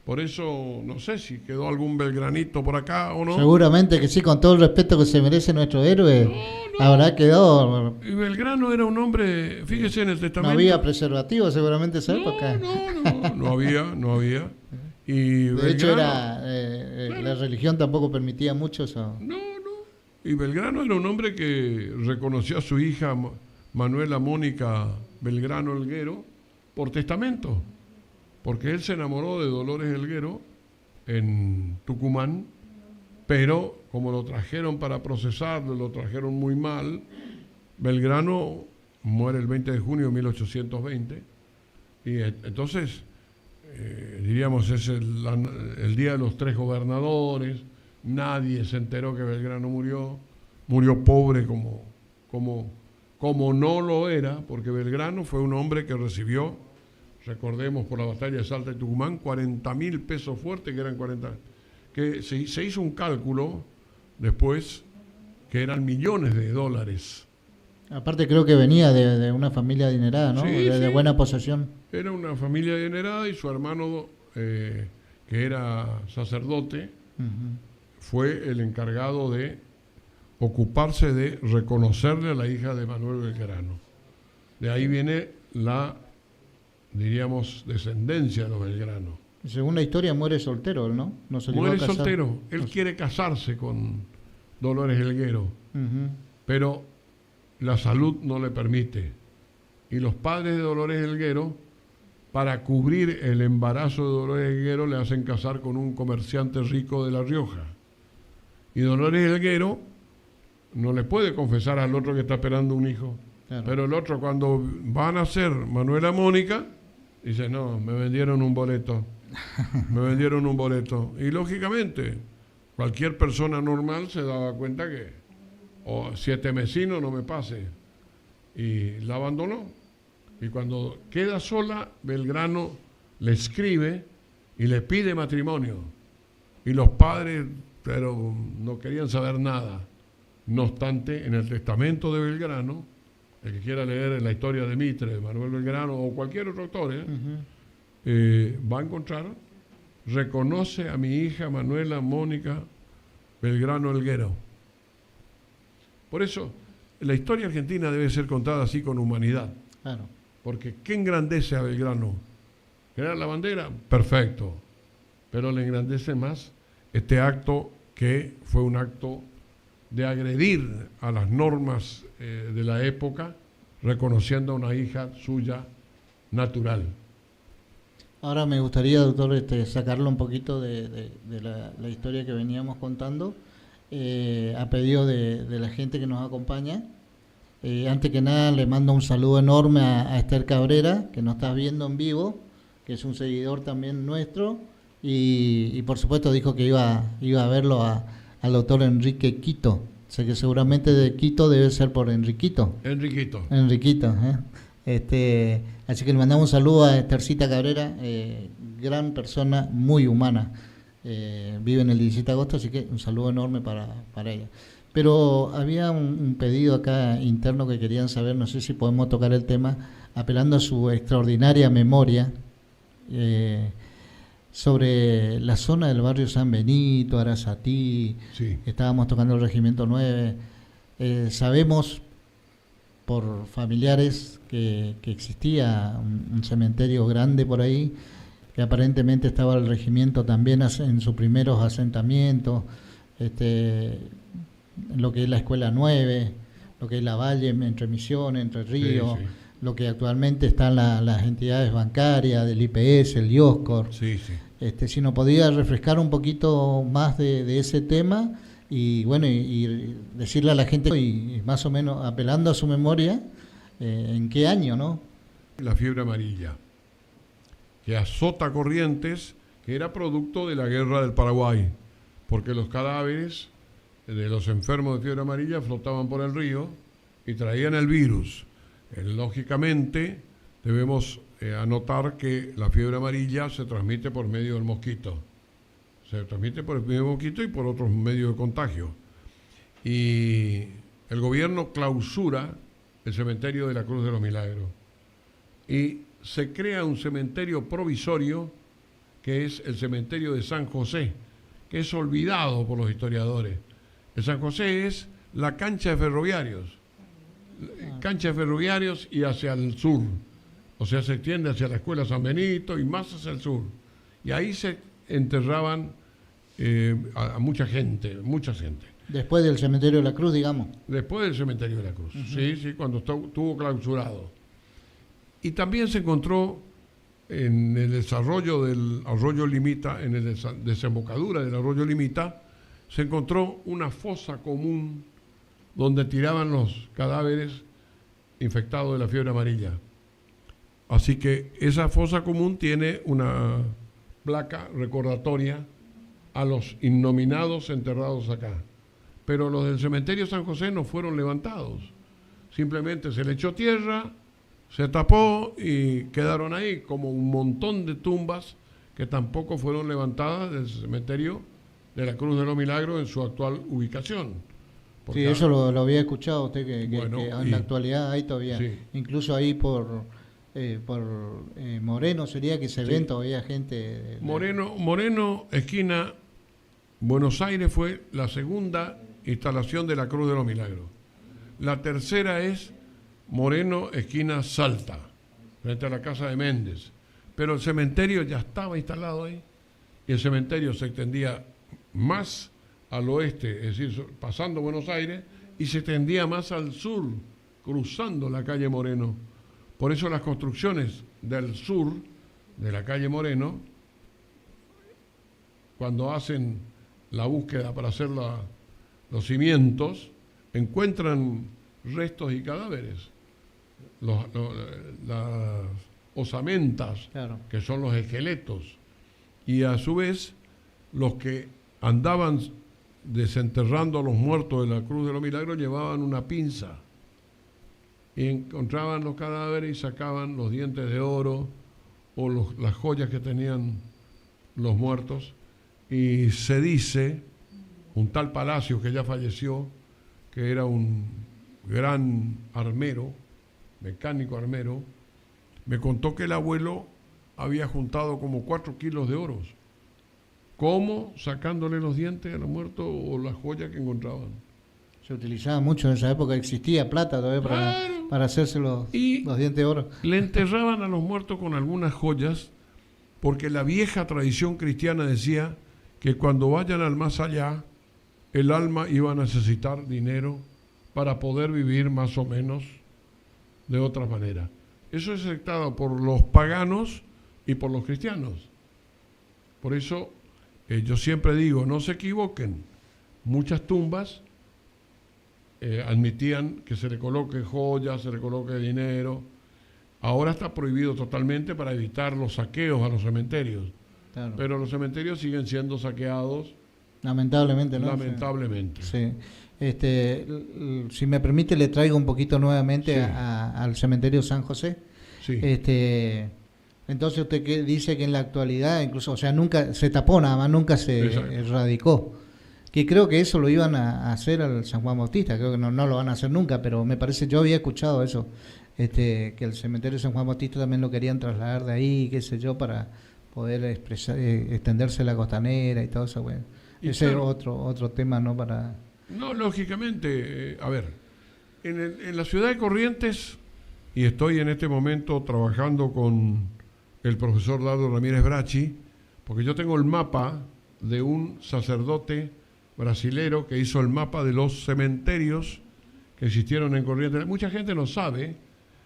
Por eso, no sé si quedó algún belgranito por acá o no. Seguramente que sí, con todo el respeto que se merece nuestro héroe, habrá quedado. Y Belgrano era un hombre, fíjese en el testamento. No había preservativo seguramente en esa época. No había. Y de Belgrano, hecho, la religión tampoco permitía mucho eso. No. Y Belgrano era un hombre que reconoció a su hija Manuela Mónica Belgrano Helguero por testamento, porque él se enamoró de Dolores Helguero en Tucumán, pero como lo trajeron para procesarlo, lo trajeron muy mal, Belgrano muere el 20 de junio de 1820, y entonces, diríamos, es el día de los 3 gobernadores. Nadie se enteró que Belgrano murió pobre como no lo era, porque Belgrano fue un hombre que recibió, recordemos por la batalla de Salta y Tucumán, 40.000 pesos fuertes, que eran 40, que se hizo un cálculo después que eran millones de dólares. Aparte creo que venía de una familia adinerada, ¿no? Sí, de buena posesión. Era una familia adinerada y su hermano, que era sacerdote, fue el encargado de ocuparse de reconocerle a la hija de Manuel Belgrano. De ahí viene la, diríamos, descendencia de los Belgrano. Según la historia muere soltero, ¿no? No se llegó a Muere casar. soltero. Él quiere casarse Dolores Helguero, pero la salud no le permite. Y los padres de Dolores Helguero, para cubrir el embarazo de Dolores Helguero, le hacen casar con un comerciante rico de La Rioja. Y Dolores Helguero no le puede confesar al otro que está esperando un hijo. Claro. Pero el otro, cuando van a nacer Manuela Mónica, dice, no, me vendieron un boleto. Me vendieron un boleto. Y lógicamente, cualquier persona normal se daba cuenta que, si este vecino no me pase. Y la abandonó. Y cuando queda sola, Belgrano le escribe y le pide matrimonio. Y los padres, pero no querían saber nada. No obstante, en el testamento de Belgrano, el que quiera leer la historia de Mitre, de Manuel Belgrano o cualquier otro autor, va a encontrar, reconoce a mi hija Manuela Mónica Belgrano Helguero. Por eso, la historia argentina debe ser contada así con humanidad. Claro. Porque ¿qué engrandece a Belgrano? ¿Crear la bandera? Perfecto. Pero le engrandece más este acto que fue un acto de agredir a las normas de la época, reconociendo a una hija suya natural. Ahora me gustaría, doctor, sacarlo un poquito de la historia que veníamos contando, a pedido de la gente que nos acompaña. Antes que nada le mando un saludo enorme a Esther Cabrera, que nos está viendo en vivo, que es un seguidor también nuestro, y por supuesto dijo que iba a verlo al doctor Enrique Quito. O sea que seguramente de Quito debe ser por Enriquito. Enriquito, así que le mandamos un saludo a Esthercita Cabrera, gran persona, muy humana. Vive en el 17 de agosto, así que un saludo enorme para ella. Pero había un pedido acá interno que querían saber, no sé si podemos tocar el tema, apelando a su extraordinaria memoria, sobre la zona del barrio San Benito, Arasatí. Sí. Estábamos tocando el Regimiento 9. Sabemos por familiares que existía un cementerio grande por ahí, que aparentemente estaba el regimiento también en sus primeros asentamientos, lo que es la Escuela 9, lo que es la Valle, Entre Misiones, Entre Ríos, sí. Lo que actualmente están las entidades bancarias, del IPS, el IOSCOR. Sí, sí. Si nos podía refrescar un poquito más de ese tema y bueno, y decirle a la gente, y más o menos apelando a su memoria, ¿en qué año, no? La fiebre amarilla, que azota Corrientes, que era producto de la guerra del Paraguay, porque los cadáveres de los enfermos de fiebre amarilla flotaban por el río y traían el virus. Lógicamente, debemos anotar que la fiebre amarilla se transmite por medio del mosquito. Se transmite por el medio del mosquito y por otros medios de contagio. Y el gobierno clausura el cementerio de la Cruz de los Milagros. Y se crea un cementerio provisorio, que es el cementerio de San José, que es olvidado por los historiadores. El San José es la cancha de Ferroviarios. Cancha de Ferroviarios y hacia el sur. O sea, se extiende hacia la Escuela San Benito y más hacia el sur. Y ahí se enterraban a mucha gente. Después del Cementerio de la Cruz, digamos. Después del Cementerio de la Cruz, sí, cuando estuvo clausurado. Y también se encontró en el desarrollo del arroyo Limita, en la desembocadura del arroyo Limita, se encontró una fosa común donde tiraban los cadáveres infectados de la fiebre amarilla. Así que esa fosa común tiene una placa recordatoria a los innominados enterrados acá. Pero los del cementerio San José no fueron levantados. Simplemente se le echó tierra, se tapó y quedaron ahí como un montón de tumbas que tampoco fueron levantadas del cementerio de la Cruz de los Milagros en su actual ubicación. Porque sí, eso lo había escuchado usted, que en la actualidad hay todavía, sí. Incluso ahí por Moreno sería que se ven todavía gente. Moreno, esquina Buenos Aires, fue la segunda instalación de la Cruz de los Milagros. La tercera es Moreno, esquina Salta, frente a la casa de Méndez. Pero el cementerio ya estaba instalado ahí y el cementerio se extendía más al oeste, es decir, pasando Buenos Aires, y se extendía más al sur, cruzando la calle Moreno. Por eso las construcciones del sur de la calle Moreno, cuando hacen la búsqueda para hacer los cimientos, encuentran restos y cadáveres. Las osamentas, claro, que son los esqueletos. Y a su vez, los que andaban desenterrando a los muertos de la Cruz de los Milagros llevaban una pinza y encontraban los cadáveres y sacaban los dientes de oro o las joyas que tenían los muertos. Y se dice, un tal Palacio que ya falleció, que era un gran armero, mecánico armero, me contó que el abuelo había juntado como 4 kilos de oros. ¿Cómo? Sacándole los dientes a los muertos o las joyas que encontraban. Se utilizaba mucho en esa época, existía plata todavía para hacerse los dientes de oro. Le enterraban a los muertos con algunas joyas, porque la vieja tradición cristiana decía que cuando vayan al más allá, el alma iba a necesitar dinero para poder vivir más o menos de otra manera. Eso es aceptado por los paganos y por los cristianos. Por eso yo siempre digo, no se equivoquen. Muchas tumbas admitían que se le coloque joyas, se le coloque dinero. Ahora está prohibido totalmente para evitar los saqueos a los cementerios. Claro. Pero los cementerios siguen siendo saqueados. Lamentablemente, ¿no? Lamentablemente. Sí. Si me permite, le traigo un poquito nuevamente al cementerio San José. Sí. Entonces usted dice que en la actualidad, incluso, o sea, nunca se tapó, nada más, nunca se erradicó. Que creo que eso lo iban a hacer al San Juan Bautista, creo que no lo van a hacer nunca, pero me parece, yo había escuchado eso, que el cementerio San Juan Bautista también lo querían trasladar de ahí, qué sé yo, para poder extenderse la costanera y todo eso, bueno. Ese es otro tema, ¿no? No, lógicamente, a ver, en la ciudad de Corrientes, y estoy en este momento trabajando con el profesor Dardo Ramírez Bracci, porque yo tengo el mapa de un sacerdote brasilero que hizo el mapa de los cementerios que existieron en Corrientes. Mucha gente no sabe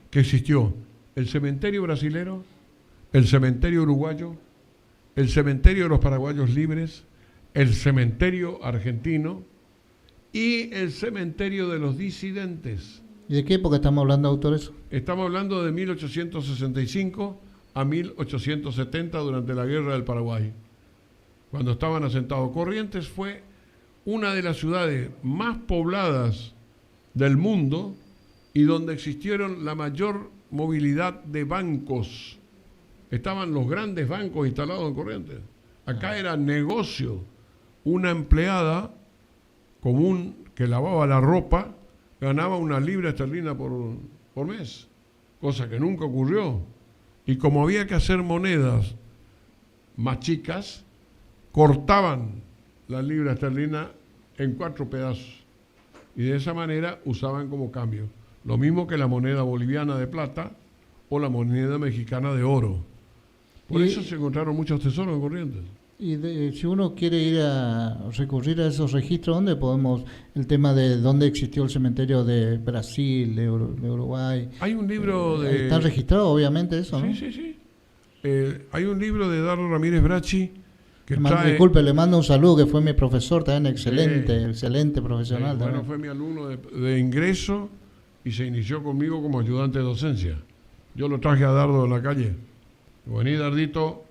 que existió el cementerio brasilero, el cementerio uruguayo, el cementerio de los paraguayos libres, el cementerio argentino y el cementerio de los disidentes. ¿Y de qué época estamos hablando, autores? Estamos hablando de 1865 a 1870 durante la Guerra del Paraguay, cuando estaban asentados. Corrientes fue una de las ciudades más pobladas del mundo y donde existieron la mayor movilidad de bancos. Estaban los grandes bancos instalados en Corrientes. Acá era negocio. Una empleada común que lavaba la ropa ganaba 1 libra esterlina por mes, cosa que nunca ocurrió. Y como había que hacer monedas más chicas, cortaban la libra esterlina en 4 pedazos y de esa manera usaban como cambio. Lo mismo que la moneda boliviana de plata o la moneda mexicana de oro. Por eso se encontraron muchos tesoros en Corrientes. Y si uno quiere ir a recurrir a esos registros, ¿dónde podemos? El tema de dónde existió el cementerio de Brasil, de Uruguay. Hay un libro de... ¿Está registrado, obviamente, eso, no? Sí. Hay un libro de Dardo Ramírez Bracci que Disculpe, le mando un saludo, que fue mi profesor también, excelente profesional. Bueno, fue mi alumno de ingreso y se inició conmigo como ayudante de docencia. Yo lo traje a Dardo en la calle. Vení, Dardito.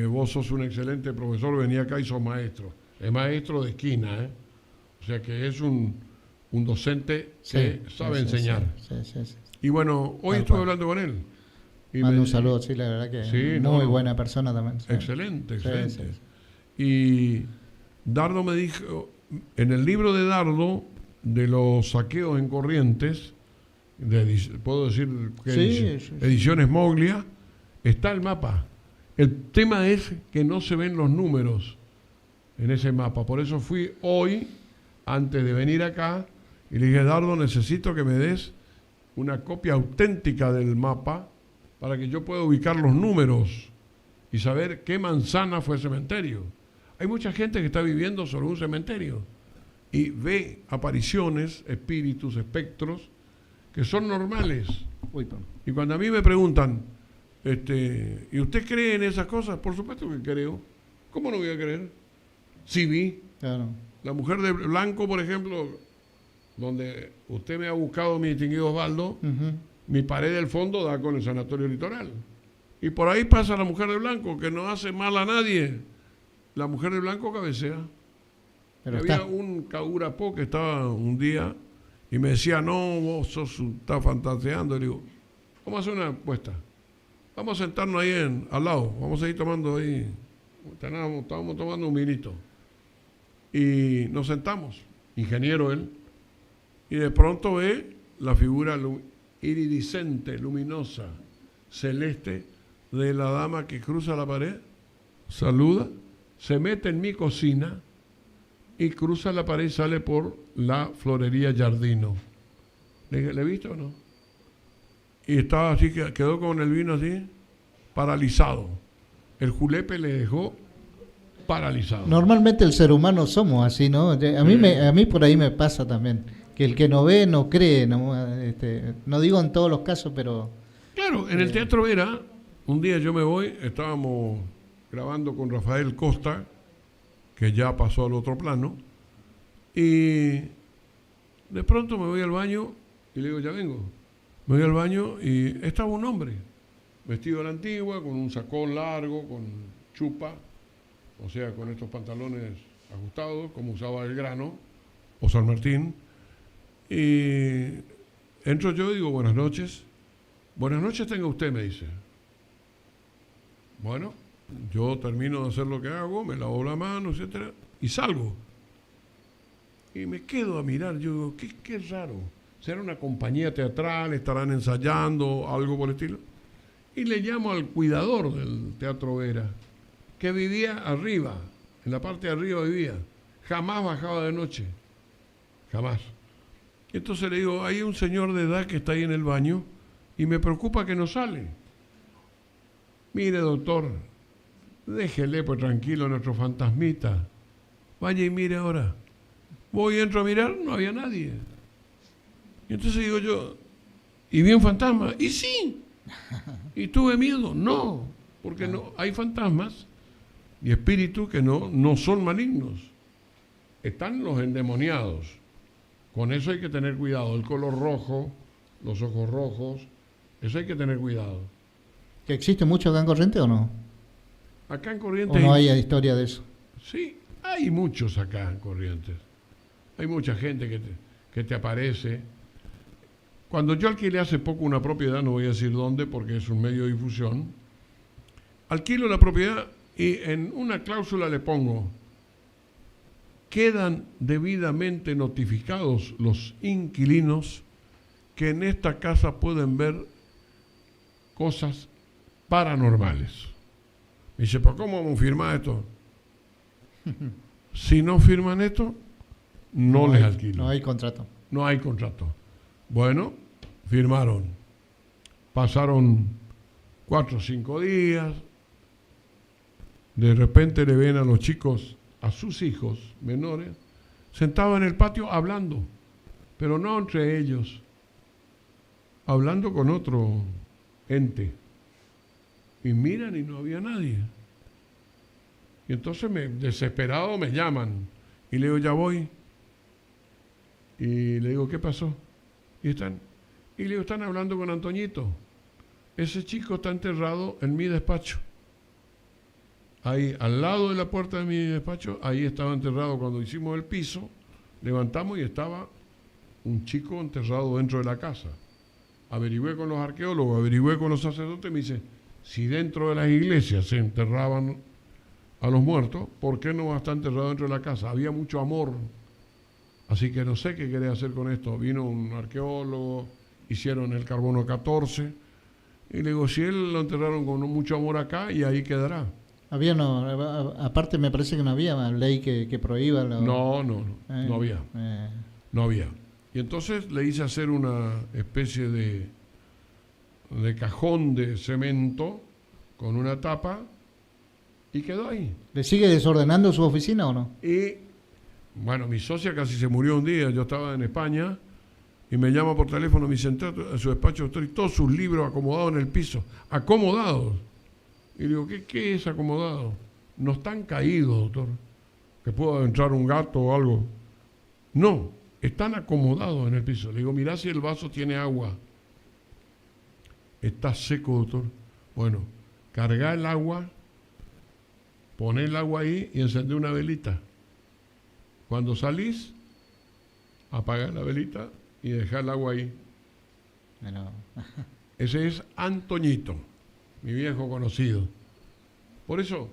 Vos sos un excelente profesor, venía acá y sos maestro. Es maestro de esquina, O sea que es un docente que sabe enseñar. Sí. Y bueno, hoy estuve hablando con él. Y mando un saludo, sí, la verdad que muy buena persona también. Sí. Excelente. Y Dardo me dijo, en el libro de Dardo, de los saqueos en Corrientes, puedo decir que Ediciones Moglia, está el mapa. El tema es que no se ven los números en ese mapa. Por eso fui hoy, antes de venir acá, y le dije, Dardo, necesito que me des una copia auténtica del mapa para que yo pueda ubicar los números y saber qué manzana fue el cementerio. Hay mucha gente que está viviendo sobre un cementerio y ve apariciones, espíritus, espectros, que son normales. Uy, perdón. Y cuando a mí me preguntan, ¿y usted cree en esas cosas? Por supuesto que creo. ¿Cómo no voy a creer? Sí vi. Claro. La mujer de blanco, por ejemplo, donde usted me ha buscado, mi distinguido Osvaldo, mi pared del fondo da con el sanatorio litoral. Y por ahí pasa la mujer de blanco, que no hace mal a nadie. La mujer de blanco cabecea. Pero había un caurapó que estaba un día y me decía, no, vos estás fantaseando. Y le digo, vamos a hacer una apuesta. Vamos a sentarnos ahí al lado. Vamos a ir tomando ahí. Estábamos tomando un vinito. Y nos sentamos. Ingeniero él. Y de pronto ve la figura iridiscente, luminosa, celeste, de la dama que cruza la pared, saluda, se mete en mi cocina y cruza la pared y sale por la florería Jardino. ¿Le he visto o no? Y estaba así, quedó con el vino así, paralizado. El julepe le dejó paralizado. Normalmente el ser humano somos así, ¿no? A mí por ahí me pasa también, que el que no ve no cree, no digo en todos los casos, pero... Claro, en el Teatro Vera, un día yo me voy, estábamos grabando con Rafael Costa, que ya pasó al otro plano, y de pronto me voy al baño y le digo, ya vengo. Me voy al baño y estaba un hombre, vestido a la antigua, con un sacón largo, con chupa, o sea, con estos pantalones ajustados, como usaba el Grano o San Martín. Y entro yo y digo, buenas noches. Buenas noches tenga usted, me dice. Bueno, yo termino de hacer lo que hago, me lavo la mano, etcétera, y salgo. Y me quedo a mirar, yo digo, qué raro. ¿Será una compañía teatral? ¿Estarán ensayando? Algo por el estilo. Y le llamo al cuidador del Teatro Vera, que vivía arriba, en la parte de arriba vivía. Jamás bajaba de noche. Jamás. Entonces le digo, hay un señor de edad que está ahí en el baño y me preocupa que no sale. Mire, doctor, déjele pues tranquilo a nuestro fantasmita. Vaya y mire ahora. Voy y entro a mirar, no había nadie. Y entonces digo yo, ¿y vi un fantasma? Y sí. ¿Y tuve miedo? No, porque no hay fantasmas y espíritus que no son malignos. Están los endemoniados. Con eso hay que tener cuidado. El color rojo, los ojos rojos, eso hay que tener cuidado. ¿Que existe mucho acá en Corrientes o no? Acá en Corrientes... ¿O no hay historia de eso? Sí, hay muchos acá en Corrientes. Hay mucha gente que te aparece. Cuando yo alquilé hace poco una propiedad, no voy a decir dónde porque es un medio de difusión, alquilo la propiedad y en una cláusula le pongo, quedan debidamente notificados los inquilinos que en esta casa pueden ver cosas paranormales. Me dice, ¿pero cómo vamos a firmar esto? Si no firman esto, no les alquilo. No hay contrato. No hay contrato. Bueno, firmaron. Pasaron 4 o 5 días. De repente le ven a los chicos, a sus hijos menores, sentados en el patio hablando, pero no entre ellos, hablando con otro ente. Y miran y no había nadie. Y entonces desesperado me llaman y le digo, ya voy. Y le digo, ¿qué pasó? Y le digo, están hablando con Antoñito. Ese chico está enterrado en mi despacho. Ahí, al lado de la puerta de mi despacho, ahí estaba enterrado cuando hicimos el piso, levantamos y estaba un chico enterrado dentro de la casa. Averigüé con los arqueólogos, averigüé con los sacerdotes, me dice, si dentro de las iglesias se enterraban a los muertos, ¿por qué no va a estar enterrado dentro de la casa? Había mucho amor. Así que no sé qué quería hacer con esto. Vino un arqueólogo, hicieron el carbono 14, y le digo, si él lo enterraron con mucho amor acá, y ahí quedará. Aparte me parece que no había ley que prohíba... No había. No había. Y entonces le hice hacer una especie de cajón de cemento con una tapa Y quedó ahí. ¿Le sigue desordenando su oficina o no? Y, bueno, mi socia casi se murió un día. Yo estaba en España y me llama por teléfono, me senté a su despacho, doctor, y todos sus libros acomodados en el piso. Acomodados. Y digo, ¿qué es acomodado? No están caídos, doctor. Que pueda entrar un gato o algo. No, están acomodados en el piso. Le digo, mirá si el vaso tiene agua. Está seco, doctor. Bueno, cargá el agua, poné el agua ahí y encendé una velita. Cuando salís, apagá la velita y dejá el agua ahí. Bueno. Ese es Antoñito, mi viejo conocido. Por eso,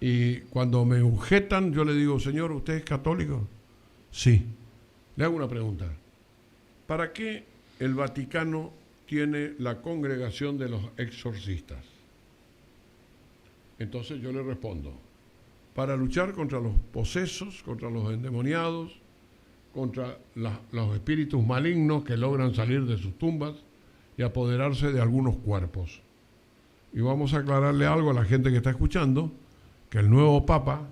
y cuando me objetan, yo le digo, señor, ¿usted es católico? Sí. Le hago una pregunta. ¿Para qué el Vaticano tiene la congregación de los exorcistas? Entonces yo le respondo, para luchar contra los posesos, contra los endemoniados, contra los espíritus malignos que logran salir de sus tumbas y apoderarse de algunos cuerpos. Y vamos a aclararle algo a la gente que está escuchando, que el nuevo Papa,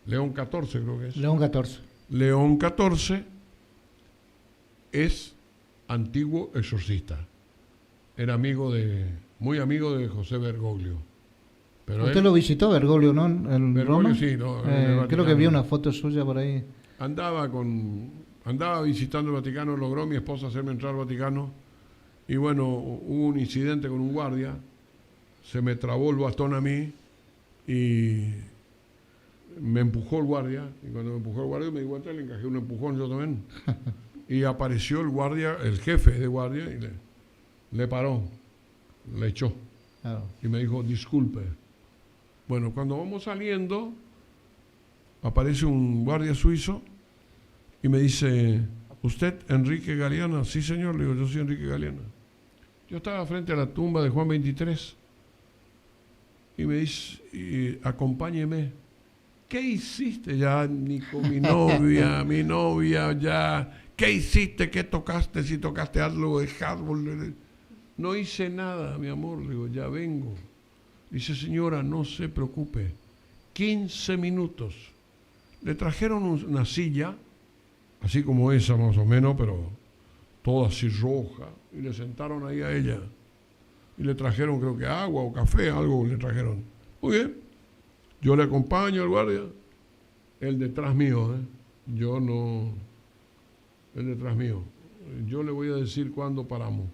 León XIV creo que es. León XIV. León XIV es antiguo exorcista. Era muy amigo de José Bergoglio. Pero Usted lo visitó, Bergoglio, ¿no? ¿En Bergoglio Roma? sí, no, creo que vi una foto suya por ahí. Andaba visitando el Vaticano, logró mi esposa hacerme entrar al Vaticano y bueno, hubo un incidente con un guardia, se me trabó el bastón a mí y me empujó el guardia, y cuando me empujó el guardia me di vuelta y le encajé un empujón yo también. Y apareció el guardia, el jefe de guardia, y le paró, le echó. Claro. Y me dijo, disculpe. Bueno, cuando vamos saliendo, aparece un guardia suizo y me dice, ¿usted Enrique Galeana? Sí, señor, le digo, yo soy Enrique Galeana. Yo estaba frente a la tumba de Juan 23 y me dice, acompáñeme. ¿Qué hiciste ya, Nico, mi novia, ya? ¿Qué hiciste? ¿Qué tocaste? Si tocaste algo de hardball. No hice nada, mi amor, le digo, ya vengo. Dice, señora, no se preocupe. 15 minutos. Le trajeron una silla, así como esa más o menos, pero toda así roja, y le sentaron ahí a ella. Y le trajeron, creo que agua o café, algo le trajeron. Muy bien. Yo le acompaño al guardia, él detrás mío, yo no, él detrás mío. Yo le voy a decir cuándo paramos.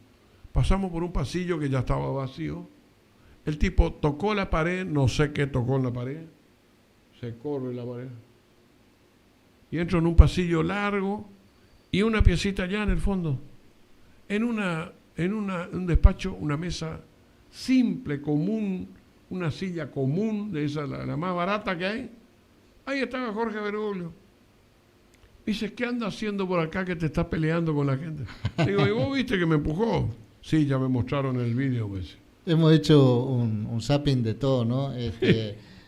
Pasamos por un pasillo que ya estaba vacío. El tipo tocó la pared, no sé qué tocó en la pared, se corre la pared. Y entro en un pasillo largo y una piecita allá en el fondo. En un despacho, una mesa simple, común, una silla común, de esa, la más barata que hay. Ahí estaba Jorge Bergoglio. Dice, ¿qué anda haciendo por acá que te estás peleando con la gente? Digo, ¿y vos viste que me empujó? Sí, ya me mostraron el vídeo, pues. Hemos hecho un zapping de todo, ¿no?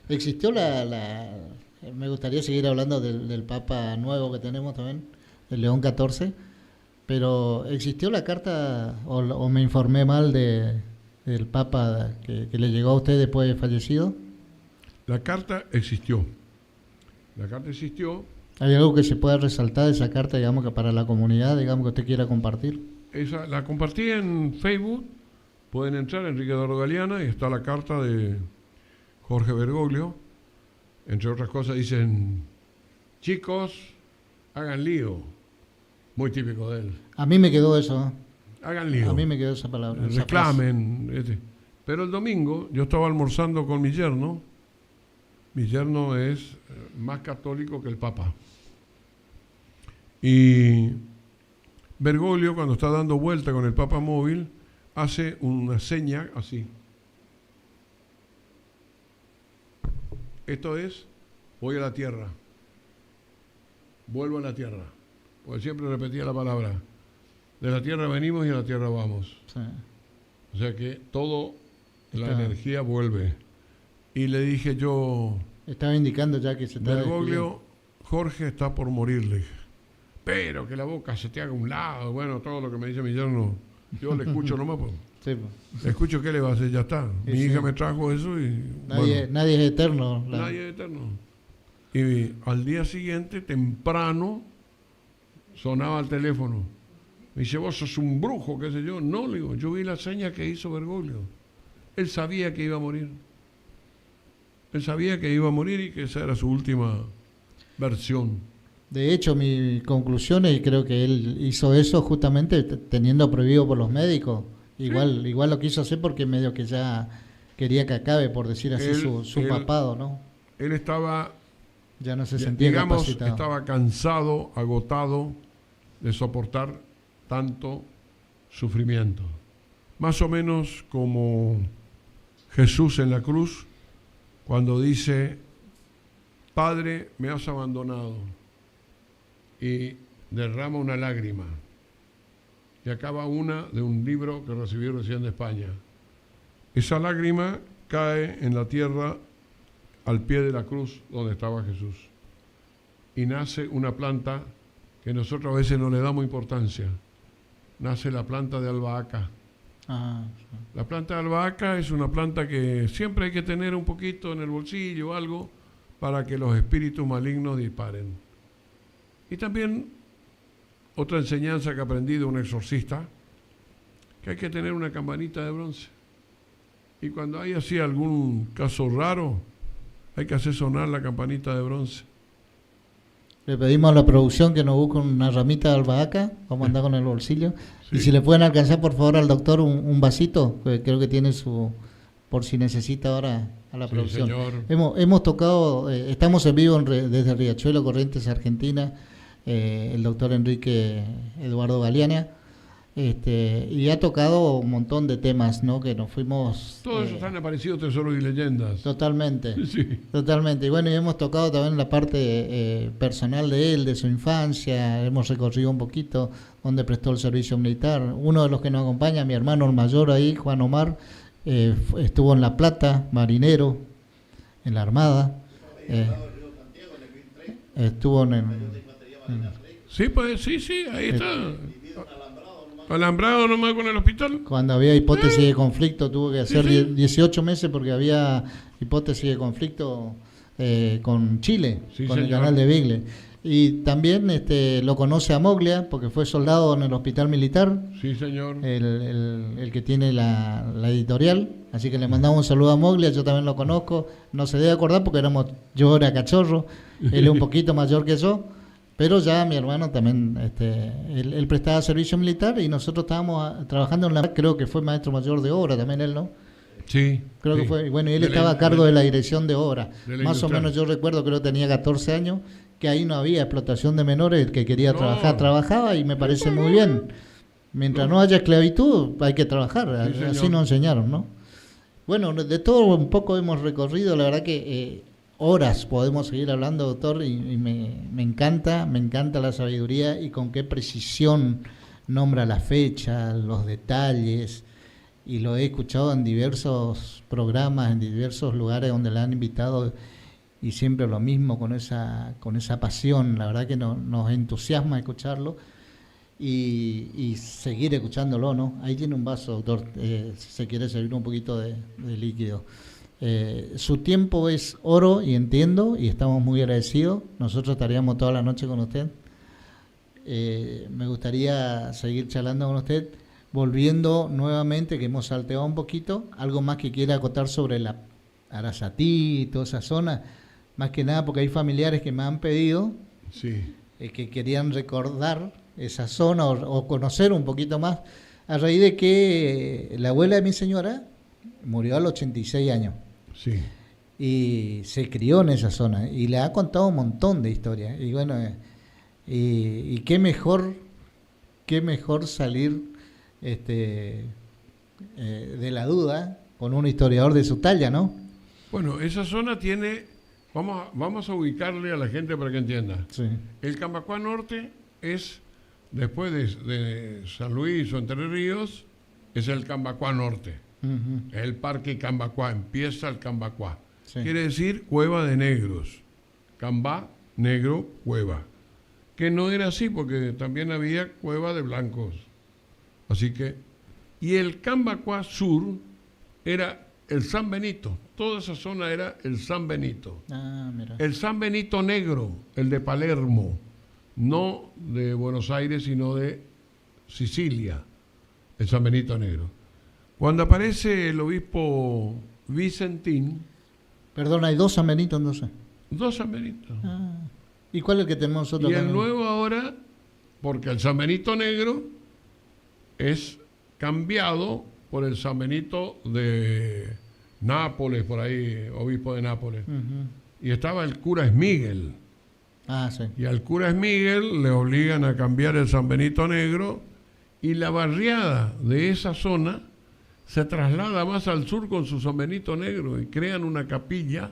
Existió me gustaría seguir hablando del Papa nuevo que tenemos también, el León XIV, pero existió la carta, o me informé mal del Papa que le llegó a usted después de fallecido. La carta existió. La carta existió. ¿Hay algo que se pueda resaltar de esa carta, digamos, que para la comunidad, digamos, que usted quiera compartir? La compartí en Facebook. Pueden entrar, Enrique Eduardo Galeana, y está la carta de Jorge Bergoglio. Entre otras cosas dicen, chicos, hagan lío. Muy típico de él. A mí me quedó eso, ¿eh? Hagan lío. A mí me quedó esa palabra. Reclamen. Pero el domingo yo estaba almorzando con mi yerno. Mi yerno es más católico que el Papa. Y Bergoglio, cuando está dando vuelta con el Papa móvil, hace una seña así. Esto es, voy a la tierra. Vuelvo a la tierra. Porque siempre repetía la palabra. De la tierra venimos y a la tierra vamos. Sí. O sea que la energía vuelve. Y le dije yo... Estaba indicando ya que se está... Bergoglio, Jorge está por morir, le dije. Pero que la boca se te haga a un lado. Bueno, todo lo que me dice mi yerno, Yo le escucho nomás, pues. Sí, pues. Le escucho, ¿qué le va a hacer? Ya está. Sí, Mi hija sí. me trajo eso y... Nadie es eterno. Nadie es eterno. Y al día siguiente, temprano, sonaba el teléfono. Me dice, vos sos un brujo, qué sé yo. No, le digo, yo vi la seña que hizo Bergoglio. Él sabía que iba a morir. Él sabía que iba a morir y que esa era su última versión. De hecho, mi conclusión es, creo que él hizo eso justamente teniendo prohibido por los médicos. Igual lo quiso hacer porque medio que ya quería que acabe, por decir así, su papado, ¿no? Él estaba, ya no se sentía capacitado. Estaba cansado, agotado de soportar tanto sufrimiento. Más o menos como Jesús en la cruz, cuando dice, Padre, me has abandonado, y derrama una lágrima. Y acaba una de un libro que recibí recién de España. Esa lágrima cae en la tierra al pie de la cruz donde estaba Jesús. Y nace una planta que nosotros a veces no le damos importancia. Nace la planta de albahaca. La planta de albahaca es una planta que siempre hay que tener un poquito en el bolsillo o algo para que los espíritus malignos disparen. Y también otra enseñanza que aprendí de un exorcista, que hay que tener una campanita de bronce. Y cuando hay así algún caso raro, hay que hacer sonar la campanita de bronce. Le pedimos a la producción que nos busque una ramita de albahaca, vamos a andar con el bolsillo. Sí. Y si le pueden alcanzar por favor al doctor un vasito, que creo que tiene por si necesita ahora a la producción. Señor. Hemos tocado, estamos en vivo desde Riachuelo, Corrientes, Argentina, el doctor Enrique Eduardo Galeana, y ha tocado un montón de temas, ¿no? Que nos fuimos... Todos esos han aparecido tesoros y leyendas. Totalmente, sí. Totalmente. Y bueno, y hemos tocado también la parte personal de él, de su infancia, hemos recorrido un poquito donde prestó el servicio militar. Uno de los que nos acompaña, mi hermano mayor ahí, Juan Omar, estuvo en La Plata, marinero, en la Armada. Estuvo Sí, pues sí, ahí está. Alambrado nomás con el hospital. Cuando había hipótesis de conflicto tuvo que hacer 18 meses porque había hipótesis de conflicto con Chile, con el canal de Beagle. Y también lo conoce a Moglia porque fue soldado en el hospital militar. Sí, señor. El que tiene la editorial. Así que le mandamos un saludo a Moglia, yo también lo conozco. No se debe acordar porque yo era cachorro, él es un poquito mayor que yo. Pero ya mi hermano también, él prestaba servicio militar y nosotros estábamos trabajando en creo que fue maestro mayor de obra también él, ¿no? Sí. Creo que fue, bueno, y él estaba a cargo de la dirección de obra. Más o menos yo recuerdo, creo que tenía 14 años, que ahí no había explotación de menores, el que quería trabajar, trabajaba y me parece muy bien. Mientras no haya esclavitud, hay que trabajar, sí, así nos enseñaron, ¿no? Bueno, de todo un poco hemos recorrido, la verdad que... horas podemos seguir hablando, doctor, y me encanta la sabiduría y con qué precisión nombra la fecha, los detalles, y lo he escuchado en diversos programas, en diversos lugares donde le han invitado, y siempre lo mismo, con esa pasión. La verdad que nos entusiasma escucharlo y seguir escuchándolo, ¿no? Ahí tiene un vaso, doctor, si se quiere servir un poquito de líquido. Su tiempo es oro y entiendo y estamos muy agradecidos. Nosotros estaríamos toda la noche con usted. Me gustaría seguir charlando con usted, volviendo nuevamente, que hemos salteado un poquito, algo más que quiera acotar sobre la Arasatí y toda esa zona, más que nada porque hay familiares que me han pedido que querían recordar esa zona o conocer un poquito más, a raíz de que la abuela de mi señora murió a los 86 años. Sí. Y se crió en esa zona y le ha contado un montón de historias. Y bueno, y qué mejor salir de la duda con un historiador de su talla, ¿no? Bueno, esa zona tiene, vamos a ubicarle a la gente para que entienda. Sí. El Cambacuá Norte es, después de San Luis o Entre Ríos, es el Cambacuá Norte. Es el Parque Cambacuá, empieza el Cambacuá. Sí. Quiere decir cueva de negros. Cambá, negro, cueva. Que no era así porque también había cueva de blancos. Así que Y el Cambacuá Sur era el San Benito. Toda esa zona era el San Benito. Ah, mira. El San Benito Negro, el de Palermo, no de Buenos Aires, sino de Sicilia, el San Benito Negro. Cuando aparece el obispo Vicentín... Perdón, hay 2 San Benito entonces. 2 San Benitos. Ah. ¿Y cuál es el que tenemos nosotros? Y el nuevo ahora, porque el San Benito Negro es cambiado por el San Benito de Nápoles, por ahí, obispo de Nápoles. Y estaba el cura Esmíguel. Ah, sí. Y al cura Esmíguel le obligan a cambiar el San Benito Negro y la barriada de esa zona se traslada más al sur con su San Benito Negro y crean una capilla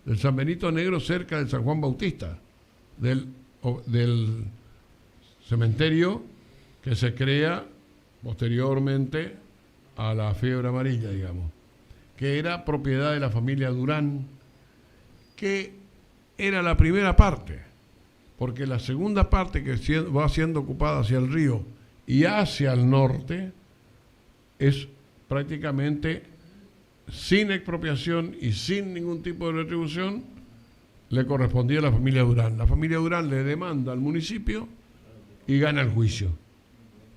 del San Benito Negro cerca del San Juan Bautista, del cementerio que se crea posteriormente a la fiebre amarilla, digamos, que era propiedad de la familia Durán, que era la primera parte, porque la segunda parte, que va siendo ocupada hacia el río y hacia el norte, es prácticamente sin expropiación y sin ningún tipo de retribución, le correspondía a la familia Durán. La familia Durán le demanda al municipio y gana el juicio.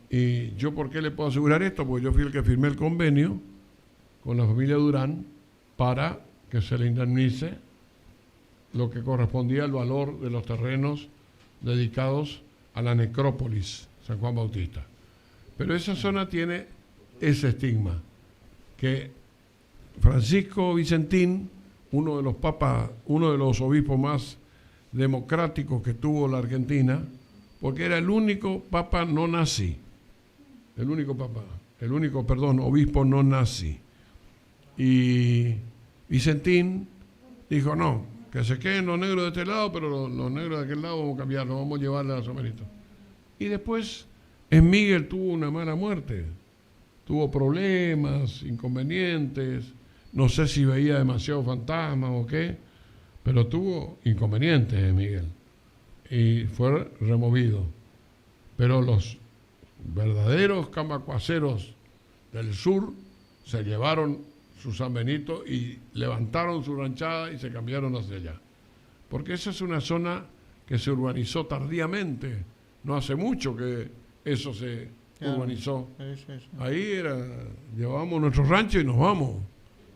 Y yo, ¿por qué le puedo asegurar esto? Porque yo fui el que firmé el convenio con la familia Durán para que se le indemnice lo que correspondía al valor de los terrenos dedicados a la necrópolis San Juan Bautista. Pero esa zona tiene ese estigma, que Francisco Vicentín, uno de los papas, uno de los obispos más democráticos que tuvo la Argentina, porque era el único papa no nazi, obispo no nazi. Y Vicentín dijo, no, que se queden los negros de este lado, pero los negros de aquel lado vamos a cambiarlos, vamos a llevarlos a San Benito. Y después Esmíguel tuvo una mala muerte, tuvo problemas, inconvenientes, no sé si veía demasiado fantasmas o qué, pero tuvo inconvenientes Esmíguel y fue removido. Pero los verdaderos cambacuaceros del sur se llevaron su San Benito y levantaron su ranchada y se cambiaron hacia allá. Porque esa es una zona que se urbanizó tardíamente, no hace mucho que eso se urbanizó. Ahí llevábamos nuestro rancho y nos vamos.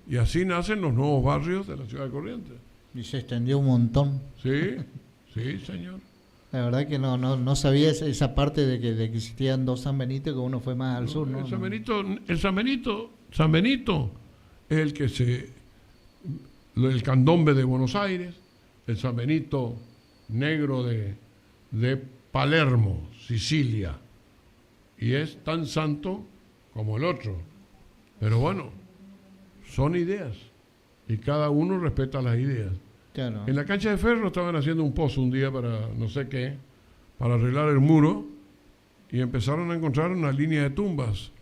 Y así nacen los nuevos barrios de la ciudad de Corrientes. Y se extendió un montón. Sí, sí, señor. La verdad que no sabía esa parte de que existían 2 San Benito, que uno fue más al sur, ¿no? El San Benito es el que el candombe de Buenos Aires, el San Benito Negro de Palermo, Sicilia, y es tan santo como el otro. Pero bueno, son ideas y cada uno respeta las ideas. Claro. En la cancha de Ferro estaban haciendo un pozo un día para no sé qué, para arreglar el muro, y empezaron a encontrar una línea de tumbas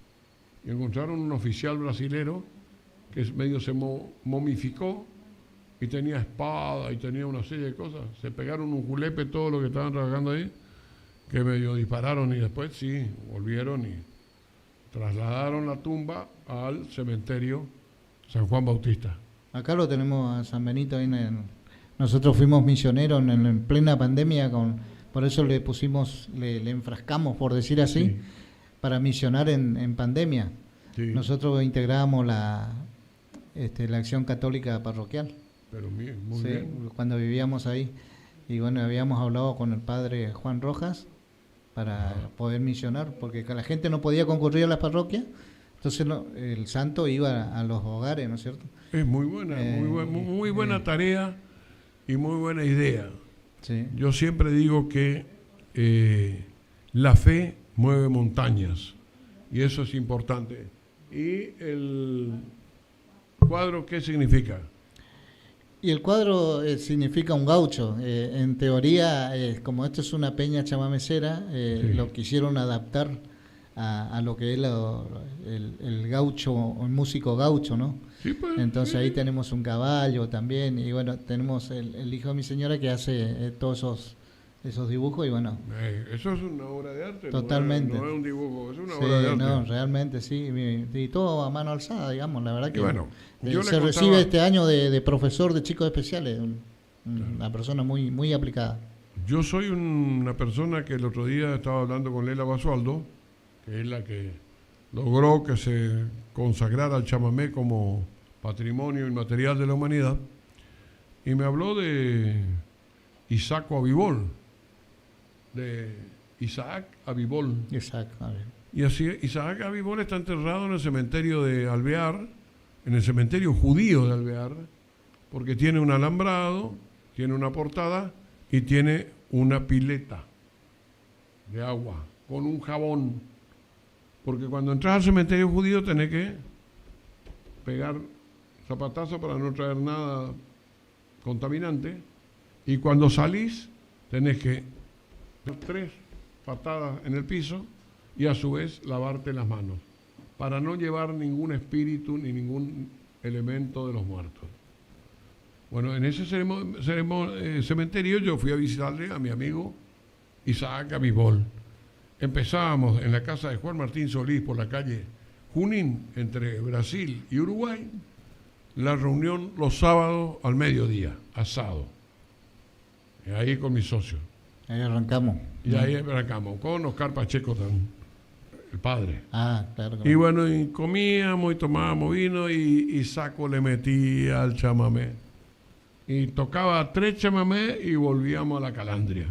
y encontraron un oficial brasilero que medio se momificó y tenía espada y tenía una serie de cosas. Se pegaron un julepe todos los que estaban trabajando ahí, que medio dispararon, y después sí, volvieron y trasladaron la tumba al cementerio San Juan Bautista. Acá lo tenemos a San Benito ahí nosotros fuimos misioneros en plena pandemia, por eso le enfrascamos, por decir así, sí, para misionar en pandemia. Sí. Nosotros integrábamos la acción católica parroquial. Pero muy sí, bien. Cuando vivíamos ahí. Y bueno, habíamos hablado con el padre Juan Rojas para poder misionar, porque la gente no podía concurrir a las parroquias, entonces el santo iba a los hogares, ¿no es cierto? Es muy buena, muy buena tarea y muy buena idea. Sí. Yo siempre digo que la fe mueve montañas, y eso es importante. ¿Y el cuadro qué significa? Y el cuadro significa un gaucho. En teoría, como esto es una peña chamamecera, sí, lo quisieron adaptar a lo que es el gaucho, el músico gaucho, ¿no? Sí, pues, entonces sí. Ahí tenemos un caballo también, y bueno, tenemos el hijo de mi señora que hace todos esos dibujos y bueno. Eso es una obra de arte. Totalmente. No es un dibujo, es una Sí, obra de arte. no, realmente sí. Y todo a mano alzada, digamos. La verdad que bueno, yo se recibe este año de profesor de chicos especiales. Una persona muy, muy aplicada. Yo soy una persona que el otro día estaba hablando con Lela Basualdo, que es la que logró que se consagrara al chamamé como patrimonio inmaterial de la humanidad, y me habló de Isaac Abibol, de Isaac Abibol. Exacto. Y así, Isaac Abibol está enterrado en el cementerio de Alvear, en el cementerio judío de Alvear, porque tiene un alambrado, tiene una portada y tiene una pileta de agua con un jabón. Porque cuando entras al cementerio judío tenés que pegar zapatazo para no traer nada contaminante. Y cuando salís tenés que dar 3 patadas en el piso y a su vez lavarte las manos para no llevar ningún espíritu ni ningún elemento de los muertos. Bueno, en ese cementerio yo fui a visitarle a mi amigo Isaac Abibol. Empezábamos en la casa de Juan Martín Solís por la calle Junín, entre Brasil y Uruguay, la reunión los sábados al mediodía, asado. Y ahí con mis socios. Ahí arrancamos. Y ahí arrancamos, con Oscar Pacheco también, el padre. Ah, claro. Y bueno, y comíamos y tomábamos vino y Saco le metía al chamamé. Y tocaba 3 chamamés y volvíamos a la calandria.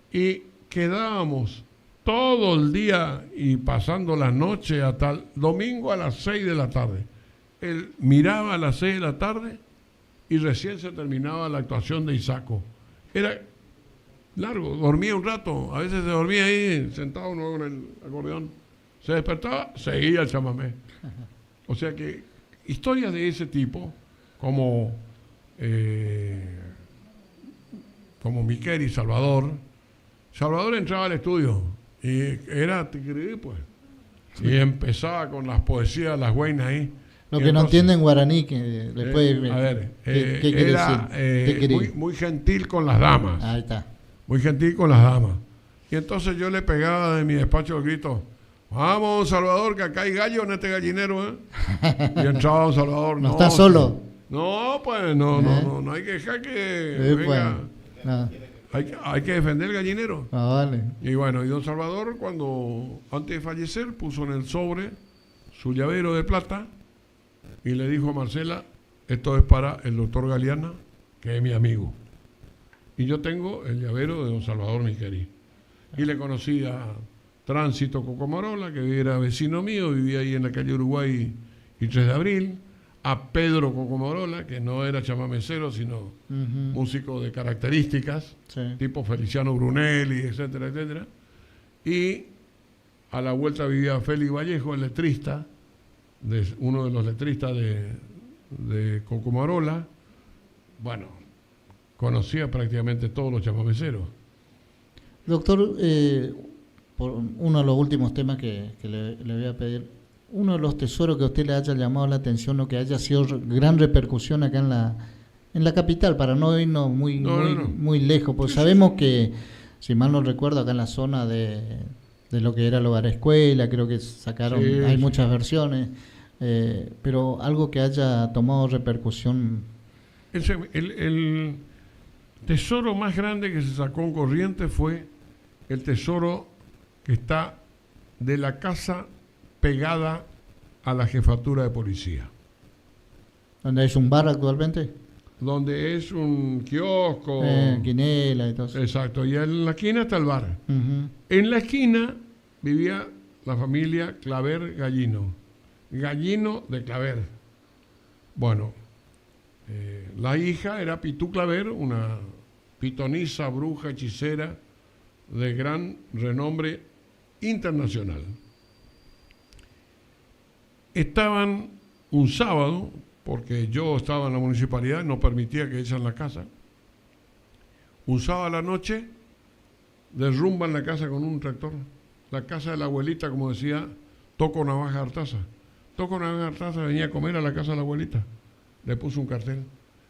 Y quedábamos todo el día y pasando la noche hasta el domingo a las 6 de la tarde. Él miraba a las 6 de la tarde y recién se terminaba la actuación de Isaco. Era largo, dormía un rato, a veces se dormía ahí sentado uno con el acordeón. Se despertaba, seguía el chamamé. O sea que historias de ese tipo, como Miquel y Salvador. Salvador entraba al estudio y era tigre, pues. Y empezaba con las poesías, las guainas ahí. Lo que no entienden guaraní, que después... a ver, ¿qué quiere era decir? muy gentil con las damas. Ahí está. Muy gentil con las damas. Y entonces yo le pegaba de mi despacho el grito: vamos, Salvador, que acá hay gallo en este gallinero, ¿eh? Y entraba Salvador. ¿No está solo? No, pues, no hay que dejar que venga. Pues, no. Hay que defender el gallinero. Vale. Y bueno, y don Salvador, antes de fallecer, puso en el sobre su llavero de plata y le dijo a Marcela: esto es para el doctor Galeana, que es mi amigo. Y yo tengo el llavero de don Salvador Miqueri. Y le conocí a Tránsito Cocomarola, que era vecino mío, vivía ahí en la calle Uruguay y 3 de abril. A Pedro Cocomarola, que no era chamamecero, sino músico de características, sí, tipo Feliciano Brunelli, etcétera, etcétera. Y a la vuelta vivía Félix Vallejo, el letrista, uno de los letristas de Cocomarola. Bueno, conocía prácticamente todos los chamameceros. Doctor, por uno de los últimos temas que le voy a pedir, uno de los tesoros que a usted le haya llamado la atención o que haya sido gran repercusión acá en la capital, para no irnos muy lejos, pues sabemos que, si mal no recuerdo, acá en la zona de lo que era el Hogar Escuela, creo que sacaron, hay muchas versiones, pero algo que haya tomado repercusión. El tesoro más grande que se sacó en Corrientes fue el tesoro que está de la casa pegada a la jefatura de policía. ¿Dónde es un bar actualmente? Donde es un kiosco. Quinela y todo eso. Exacto, y en la esquina está el bar. En la esquina vivía la familia Claver Gallino. Gallino de Claver. Bueno, la hija era Pitú Claver, una pitonisa, bruja, hechicera de gran renombre internacional. Estaban un sábado, porque yo estaba en la municipalidad y no permitía que echaran la casa. Un sábado a la noche derrumban la casa con un tractor. La casa de la abuelita, como decía Toco Navaja Artaza. Toco Navaja Artaza venía a comer a la casa de la abuelita. Le puso un cartel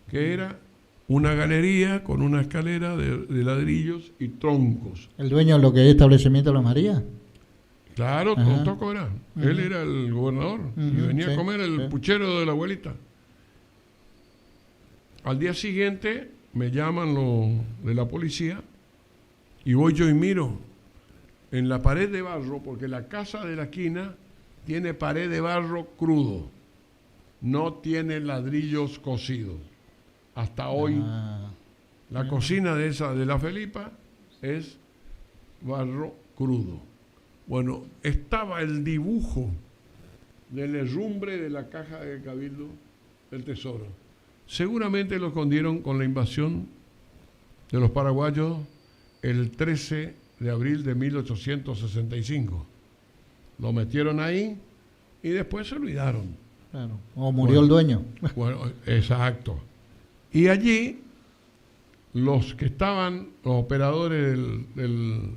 que era una galería con una escalera de ladrillos y troncos. ¿El dueño de lo que es establecimiento de Las Marías? Claro, Ajá. Toco era. Él era el gobernador y venía a comer el puchero de la abuelita. Al día siguiente me llaman de la policía y voy yo y miro en la pared de barro, porque la casa de la esquina tiene pared de barro crudo, no tiene ladrillos cocidos. Hasta hoy la cocina de la Felipa es barro crudo. Bueno, estaba el dibujo del herrumbre de la caja de Cabildo del Tesoro. Seguramente lo escondieron con la invasión de los paraguayos el 13 de abril de 1865. Lo metieron ahí y después se olvidaron. Claro. O murió el dueño. Bueno, exacto. Y allí los que estaban, los operadores del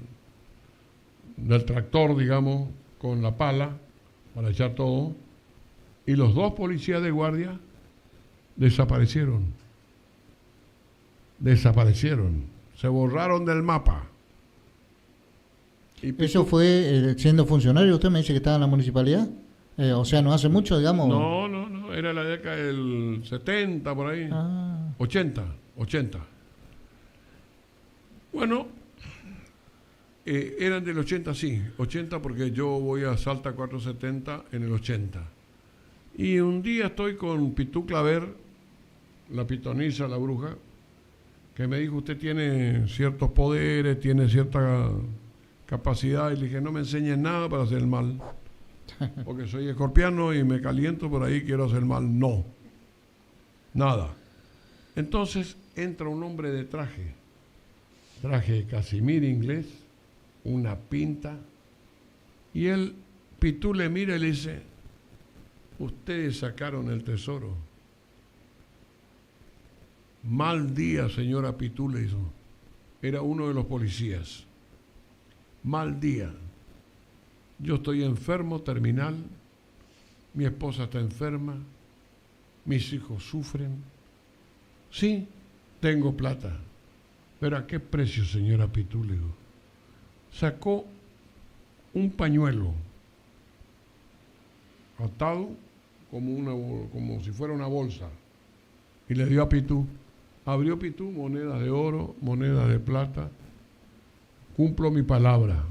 tractor, digamos, con la pala para echar todo, y los dos policías de guardia desaparecieron. Se borraron del mapa. Y ¿Eso fue siendo funcionario? ¿Usted me dice que estaba en la municipalidad? O sea, ¿no hace mucho, digamos? No, era la década del 70, por ahí. 80. Bueno, eran del 80, sí. 80 porque yo voy a Salta 470 en el 80. Y un día estoy con Pitú Claver, la pitonisa, la bruja, que me dijo, usted tiene ciertos poderes, tiene cierta capacidad. Y le dije, no me enseñes nada para hacer el mal. Porque soy escorpiano y me caliento por ahí, quiero hacer mal. No, nada. Entonces entra un hombre de traje de casimir inglés, una pinta, y él, Pitú, le mira y le dice, ustedes sacaron el tesoro. Mal día, señora Pitú, le hizo. Era uno de los policías. Mal día. Yo estoy enfermo, terminal, mi esposa está enferma, mis hijos sufren. Sí, tengo plata, pero ¿a qué precio, señora Pitú? Le digo. Sacó un pañuelo atado como si fuera una bolsa y le dio a Pitú. Abrió Pitú, monedas de oro, monedas de plata. Cumplo mi palabra.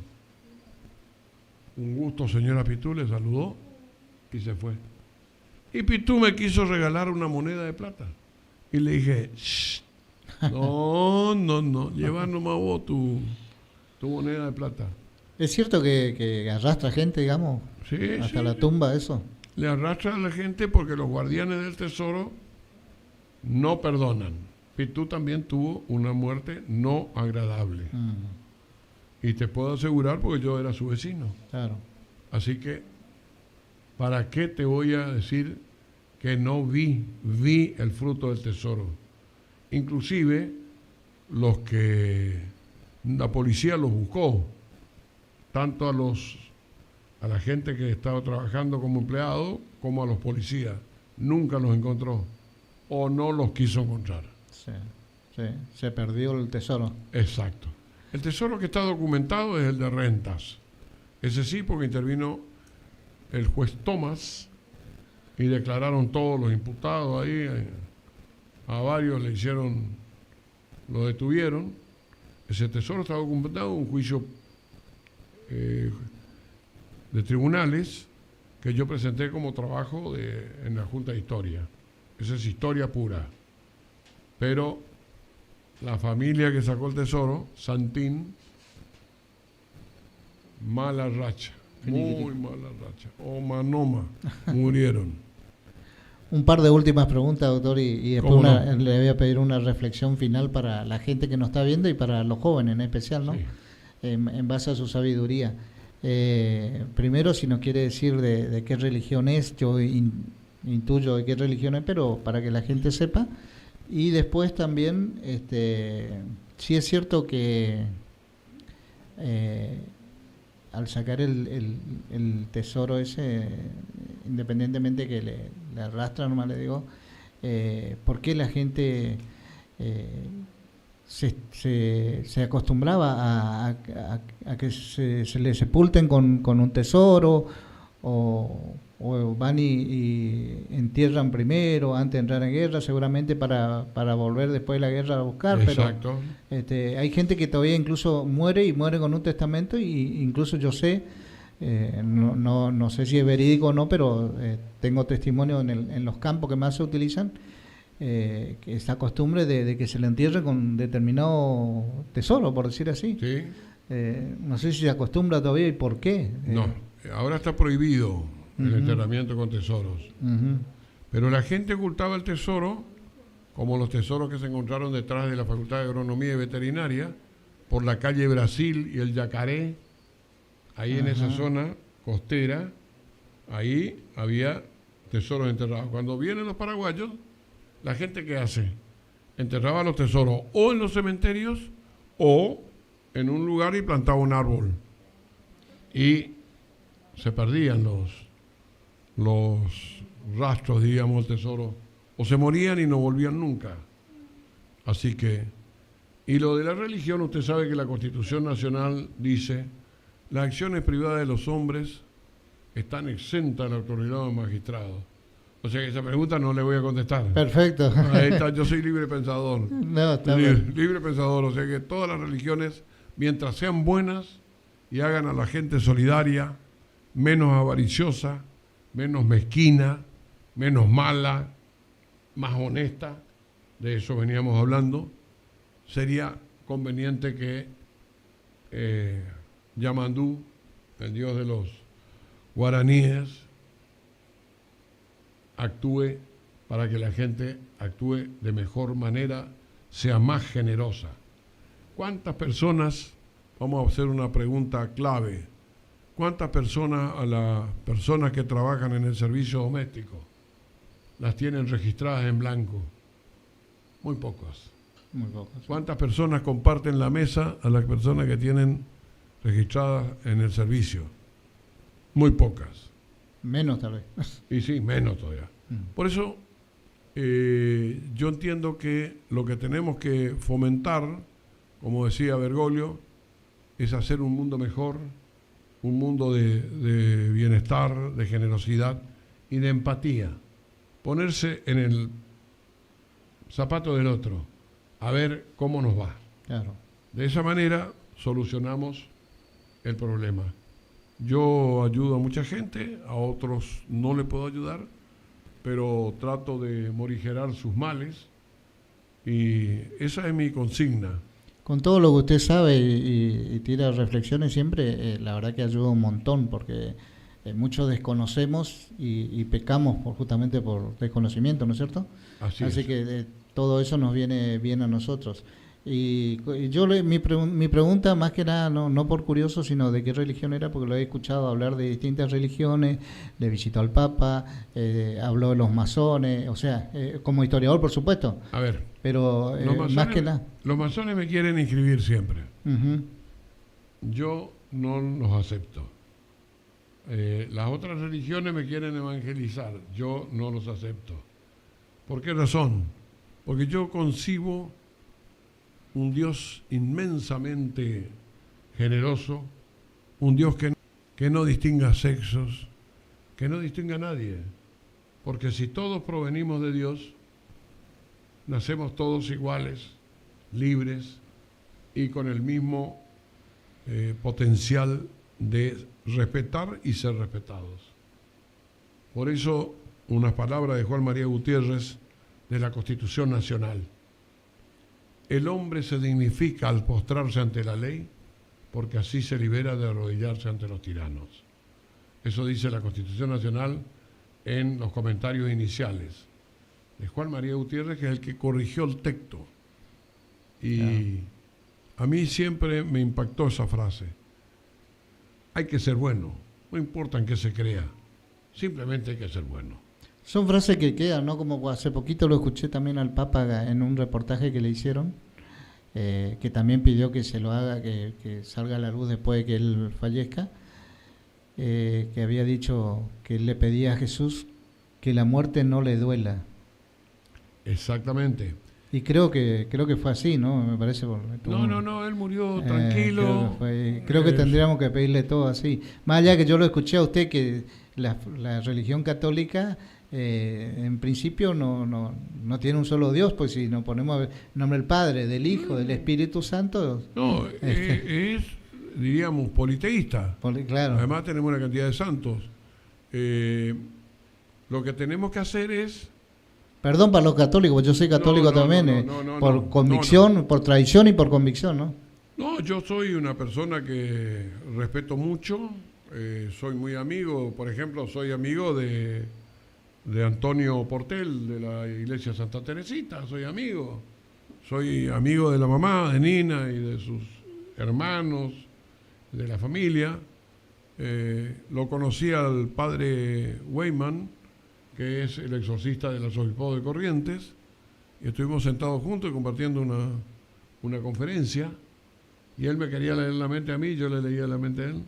Un gusto, señora Pitú, le saludó y se fue. Y Pitú me quiso regalar una moneda de plata. Y le dije, shh, no, lleva nomás vos tu moneda de plata. ¿Es cierto que arrastra gente, digamos, hasta la tumba, eso? Le arrastra a la gente porque los guardianes del tesoro no perdonan. Pitú también tuvo una muerte no agradable. Y te puedo asegurar porque yo era su vecino. Claro. Así que, ¿para qué te voy a decir que no vi el fruto del tesoro? Inclusive, la policía los buscó, tanto a la gente que estaba trabajando como empleado, como a los policías. Nunca los encontró, o no los quiso encontrar. Sí, se perdió el tesoro. Exacto. El tesoro que está documentado es el de rentas. Ese sí, porque intervino el juez Tomás y declararon todos los imputados ahí. A varios lo detuvieron. Ese tesoro está documentado en un juicio de tribunales que yo presenté como trabajo en la Junta de Historia. Esa es historia pura. Pero la familia que sacó el tesoro, Santín, mala racha, muy mala racha. O Manoma, murieron. Un par de últimas preguntas, doctor, y después le voy a pedir una reflexión final para la gente que nos está viendo y para los jóvenes en especial, ¿no? Sí. En base a su sabiduría. Primero, si nos quiere decir de qué religión es, yo intuyo de qué religión es, pero para que la gente sepa. Y después también, sí es cierto que al sacar el tesoro ese, independientemente que le arrastra, nomás le digo, ¿por qué la gente se acostumbraba a que se le sepulten con un tesoro, o van y entierran primero antes de entrar en guerra, seguramente para volver después de la guerra a buscar. Exacto. Pero hay gente que todavía incluso muere con un testamento, y incluso yo sé, no sé si es verídico o no, pero tengo testimonio en los campos que más se utilizan, que esa costumbre de que se le entierre con determinado tesoro, por decir así. Sí. No sé si se acostumbra todavía y por qué. No, ahora está prohibido el Ujú. enterramiento con tesoros. Ujú. Pero la gente ocultaba el tesoro, como los tesoros que se encontraron detrás de la Facultad de Agronomía y Veterinaria, por la calle Brasil y el Yacaré, ahí en esa Ajá. zona costera, ahí había tesoros enterrados. Cuando vienen los paraguayos, la gente ¿qué hace? Enterraba los tesoros o en los cementerios o en un lugar y plantaba un árbol. Y se perdían los rastros, digamos, del tesoro, o se morían y no volvían nunca. Así que, y lo de la religión, usted sabe que la Constitución Nacional dice: las acciones privadas de los hombres están exentas de la autoridad de los magistrados. O sea que esa pregunta no le voy a contestar. Perfecto. Ahí está, yo soy libre pensador. No, está bien. Libre pensador, o sea que todas las religiones, mientras sean buenas y hagan a la gente solidaria, menos avariciosa, menos mezquina, menos mala, más honesta, de eso veníamos hablando, sería conveniente que Yamandú, el dios de los guaraníes, actúe para que la gente actúe de mejor manera, sea más generosa. ¿Cuántas personas, vamos a hacer una pregunta clave, cuántas personas a las personas que trabajan en el servicio doméstico las tienen registradas en blanco? Muy pocas. Muy pocos. ¿Cuántas personas comparten la mesa a las personas que tienen registradas en el servicio? Muy pocas. Menos tal vez. Y sí, menos todavía. Por eso yo entiendo que lo que tenemos que fomentar, como decía Bergoglio, es hacer un mundo mejor, un mundo de bienestar, de generosidad y de empatía. Ponerse en el zapato del otro, a ver cómo nos va. Claro. De esa manera solucionamos el problema. Yo ayudo a mucha gente, a otros no le puedo ayudar, pero trato de morigerar sus males y esa es mi consigna. Con todo lo que usted sabe y tira reflexiones siempre, la verdad que ayuda un montón, porque muchos desconocemos y pecamos justamente por desconocimiento, ¿no es cierto? Así Así es. que todo eso nos viene bien a nosotros. Y mi pregunta, más que nada, no por curioso, sino de qué religión era, porque lo he escuchado hablar de distintas religiones, le visitó al Papa, habló de los masones, o sea, como historiador, por supuesto, A ver, pero más que nada. los masones me quieren inscribir siempre. Ujú. Yo no los acepto. Las otras religiones me quieren evangelizar. Yo no los acepto. ¿Por qué razón? Porque yo concibo un Dios inmensamente generoso, un Dios que no distinga sexos, que no distinga a nadie. Porque si todos provenimos de Dios, nacemos todos iguales, libres y con el mismo potencial de respetar y ser respetados. Por eso, unas palabras de Juan María Gutiérrez de la Constitución Nacional. El hombre se dignifica al postrarse ante la ley, porque así se libera de arrodillarse ante los tiranos. Eso dice la Constitución Nacional en los comentarios iniciales de Juan María Gutiérrez, que es el que corrigió el texto. Y a mí siempre me impactó esa frase. Hay que ser bueno, no importa en qué se crea, simplemente hay que ser bueno. Son frases que quedan, ¿no? Como hace poquito lo escuché también al Papa en un reportaje que le hicieron, que también pidió que se lo haga, que salga a la luz después de que él fallezca, que había dicho que él le pedía a Jesús que la muerte no le duela. Exactamente. Y creo que fue así, ¿no? Me parece. No, él murió tranquilo. Creo que tendríamos que pedirle todo así. Más allá que yo lo escuché a usted, que la religión católica, en principio, no tiene un solo Dios, pues si nos ponemos a ver el nombre del Padre, del Hijo, del Espíritu Santo. No, es, diríamos, politeísta. Claro. Además tenemos una cantidad de santos. Lo que tenemos que hacer es... Perdón para los católicos, yo soy católico también, por convicción, por tradición y por convicción, ¿no? No, yo soy una persona que respeto mucho, soy muy amigo, por ejemplo, soy amigo de Antonio Portel, de la iglesia Santa Teresita, soy amigo de la mamá, de Nina y de sus hermanos, de la familia. Lo conocí al padre Weyman, que es el exorcista del arzobispado de Corrientes, y estuvimos sentados juntos y compartiendo una conferencia, y él me quería leer la mente a mí, yo le leía la mente a él,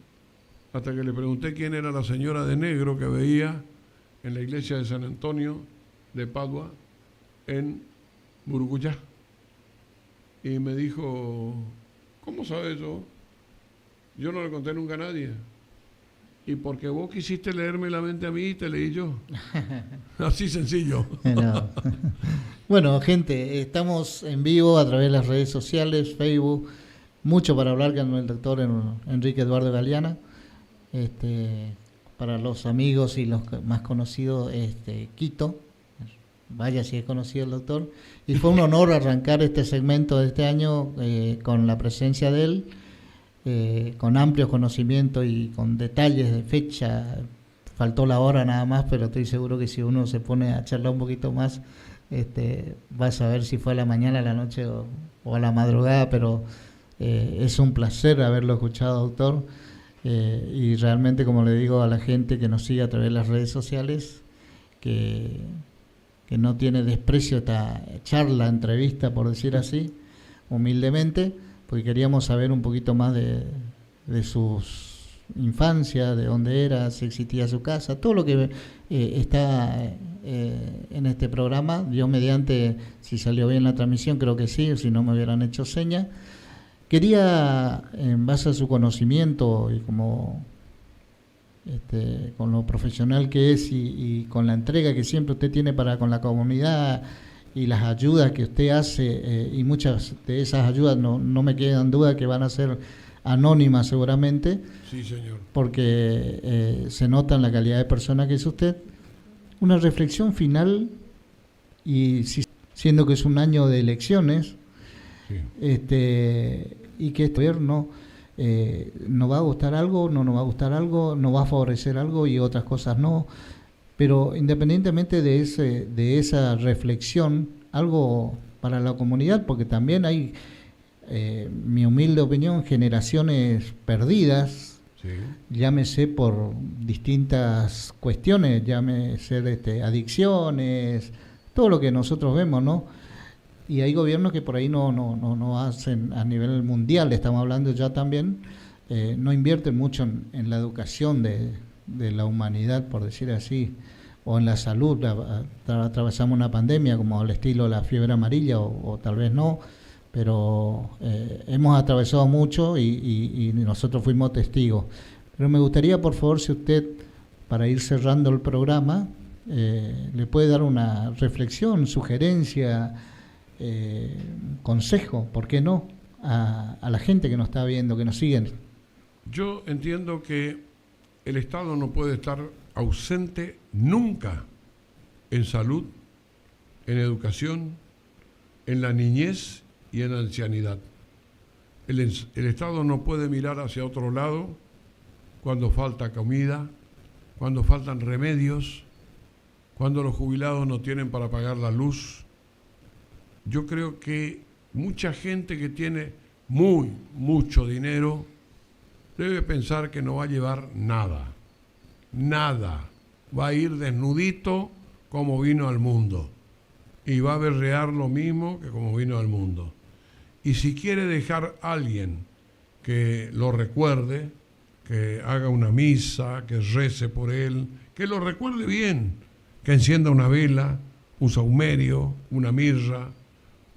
hasta que le pregunté quién era la señora de negro que veía en la iglesia de San Antonio de Padua, en Murucuyá. Y me dijo, ¿cómo sabe eso? Yo no le conté nunca a nadie. Y porque vos quisiste leerme la mente a mí, te leí yo. Así sencillo. No. Bueno, gente, estamos en vivo a través de las redes sociales, Facebook, mucho para hablar con el doctor Enrique Eduardo Galeana. Para los amigos y los más conocidos, Quito. Vaya si es conocido el doctor. Y fue un honor arrancar este segmento de este año con la presencia de él. Con amplios conocimientos y con detalles de fecha. Faltó la hora nada más, pero estoy seguro que si uno se pone a charlar un poquito más, va a saber si fue a la mañana, a la noche o a la madrugada, pero es un placer haberlo escuchado, doctor, y realmente, como le digo a la gente que nos sigue a través de las redes sociales, que no tiene desprecio esta charla, entrevista, por decir así, humildemente, porque queríamos saber un poquito más de sus infancias, de dónde era, si existía su casa, todo lo que está en este programa. Dios mediante, si salió bien la transmisión, creo que sí, o si no me hubieran hecho señas. Quería, en base a su conocimiento y como con lo profesional que es y con la entrega que siempre usted tiene para con la comunidad, y las ayudas que usted hace, y muchas de esas ayudas no me quedan duda que van a ser anónimas seguramente. Sí, señor. Porque se nota en la calidad de persona que es usted. Una reflexión final, y siendo que es un año de elecciones, sí, y que este gobierno nos va a gustar algo, no nos va a gustar algo, nos va a favorecer algo y otras cosas no. Pero independientemente de esa reflexión, algo para la comunidad, porque también hay, mi humilde opinión, generaciones perdidas, sí, llámese por distintas cuestiones, llámese adicciones, todo lo que nosotros vemos, ¿no? Y hay gobiernos que por ahí no hacen a nivel mundial, estamos hablando ya también, no invierten mucho en la educación de la humanidad, por decir así, o en la salud. Atravesamos una pandemia como al estilo la fiebre amarilla, o tal vez no, pero hemos atravesado mucho y nosotros fuimos testigos. Pero me gustaría, por favor, si usted, para ir cerrando el programa, le puede dar una reflexión, sugerencia, consejo, ¿por qué no?, a la gente que nos está viendo, que nos siguen. Yo entiendo que el Estado no puede estar ausente nunca en salud, en educación, en la niñez y en la ancianidad. El Estado no puede mirar hacia otro lado cuando falta comida, cuando faltan remedios, cuando los jubilados no tienen para pagar la luz. Yo creo que mucha gente que tiene mucho dinero debe pensar que no va a llevar nada. Nada. Va a ir desnudito como vino al mundo. Y va a berrear lo mismo que como vino al mundo. Y si quiere dejar a alguien que lo recuerde, que haga una misa, que rece por él, que lo recuerde bien, que encienda una vela, un saumerio, una mirra,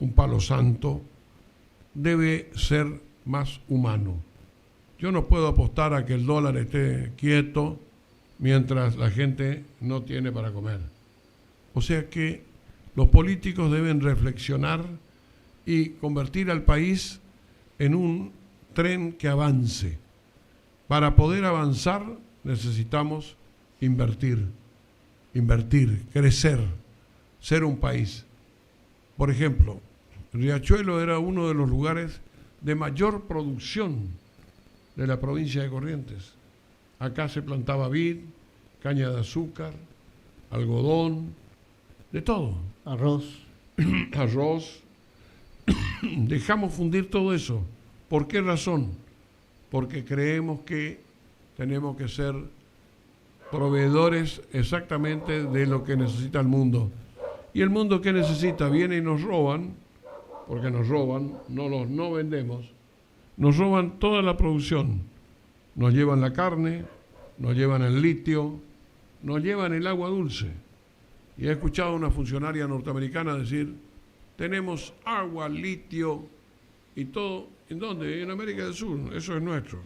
un palo santo, debe ser más humano. Yo no puedo apostar a que el dólar esté quieto mientras la gente no tiene para comer. O sea que los políticos deben reflexionar y convertir al país en un tren que avance. Para poder avanzar necesitamos invertir, crecer, ser un país. Por ejemplo, Riachuelo era uno de los lugares de mayor producción de la provincia de Corrientes. Acá se plantaba vid, caña de azúcar, algodón, de todo. Arroz. Dejamos fundir todo eso. ¿Por qué razón? Porque creemos que tenemos que ser proveedores exactamente de lo que necesita el mundo. ¿Y el mundo qué necesita? Viene y nos roban, porque nos roban, no vendemos, nos roban toda la producción. Nos llevan la carne, nos llevan el litio, nos llevan el agua dulce. Y he escuchado a una funcionaria norteamericana decir, tenemos agua, litio y todo. ¿En dónde? En América del Sur, eso es nuestro.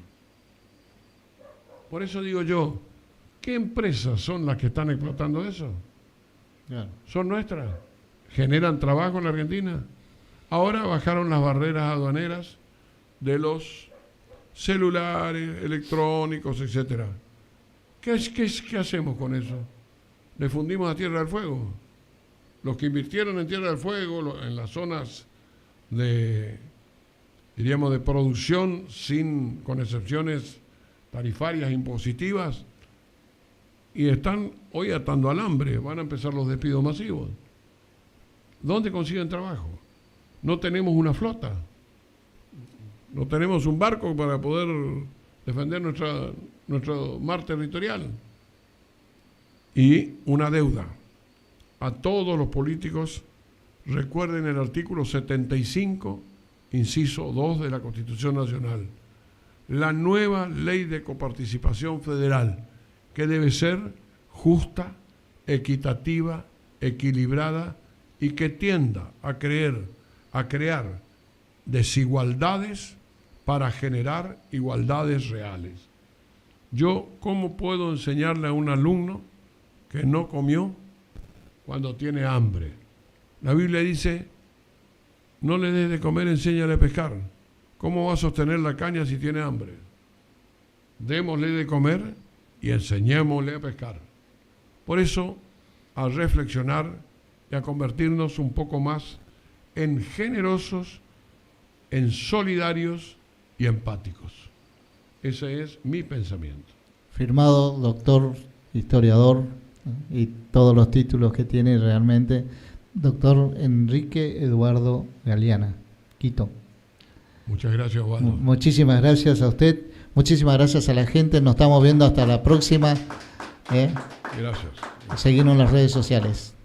Por eso digo yo, ¿qué empresas son las que están explotando eso? Claro. ¿Son nuestras? ¿Generan trabajo en la Argentina? Ahora bajaron las barreras aduaneras de los celulares, electrónicos, etcétera. ¿Qué hacemos con eso? ¿Le fundimos a Tierra del Fuego? Los que invirtieron en Tierra del Fuego, en las zonas de producción con excepciones tarifarias impositivas, y están hoy atando al hambre, van a empezar los despidos masivos. ¿Dónde consiguen trabajo? No tenemos una flota, no tenemos un barco para poder defender nuestro mar territorial. Y una deuda. A todos los políticos, recuerden el artículo 75, inciso 2 de la Constitución Nacional. La nueva ley de coparticipación federal, que debe ser justa, equitativa, equilibrada y que tienda a crear desigualdades para generar igualdades reales. Yo, ¿cómo puedo enseñarle a un alumno que no comió cuando tiene hambre? La Biblia dice, no le des de comer, enséñale a pescar. ¿Cómo va a sostener la caña si tiene hambre? Démosle de comer y enseñémosle a pescar. Por eso, a reflexionar y a convertirnos un poco más en generosos, en solidarios y empáticos. Ese es mi pensamiento. Firmado, doctor, historiador, y todos los títulos que tiene realmente, doctor Enrique Eduardo Galeana, Quito. Muchas gracias, Osvaldo. Muchísimas gracias a usted, muchísimas gracias a la gente, nos estamos viendo hasta la próxima. Gracias. Seguimos en las redes sociales.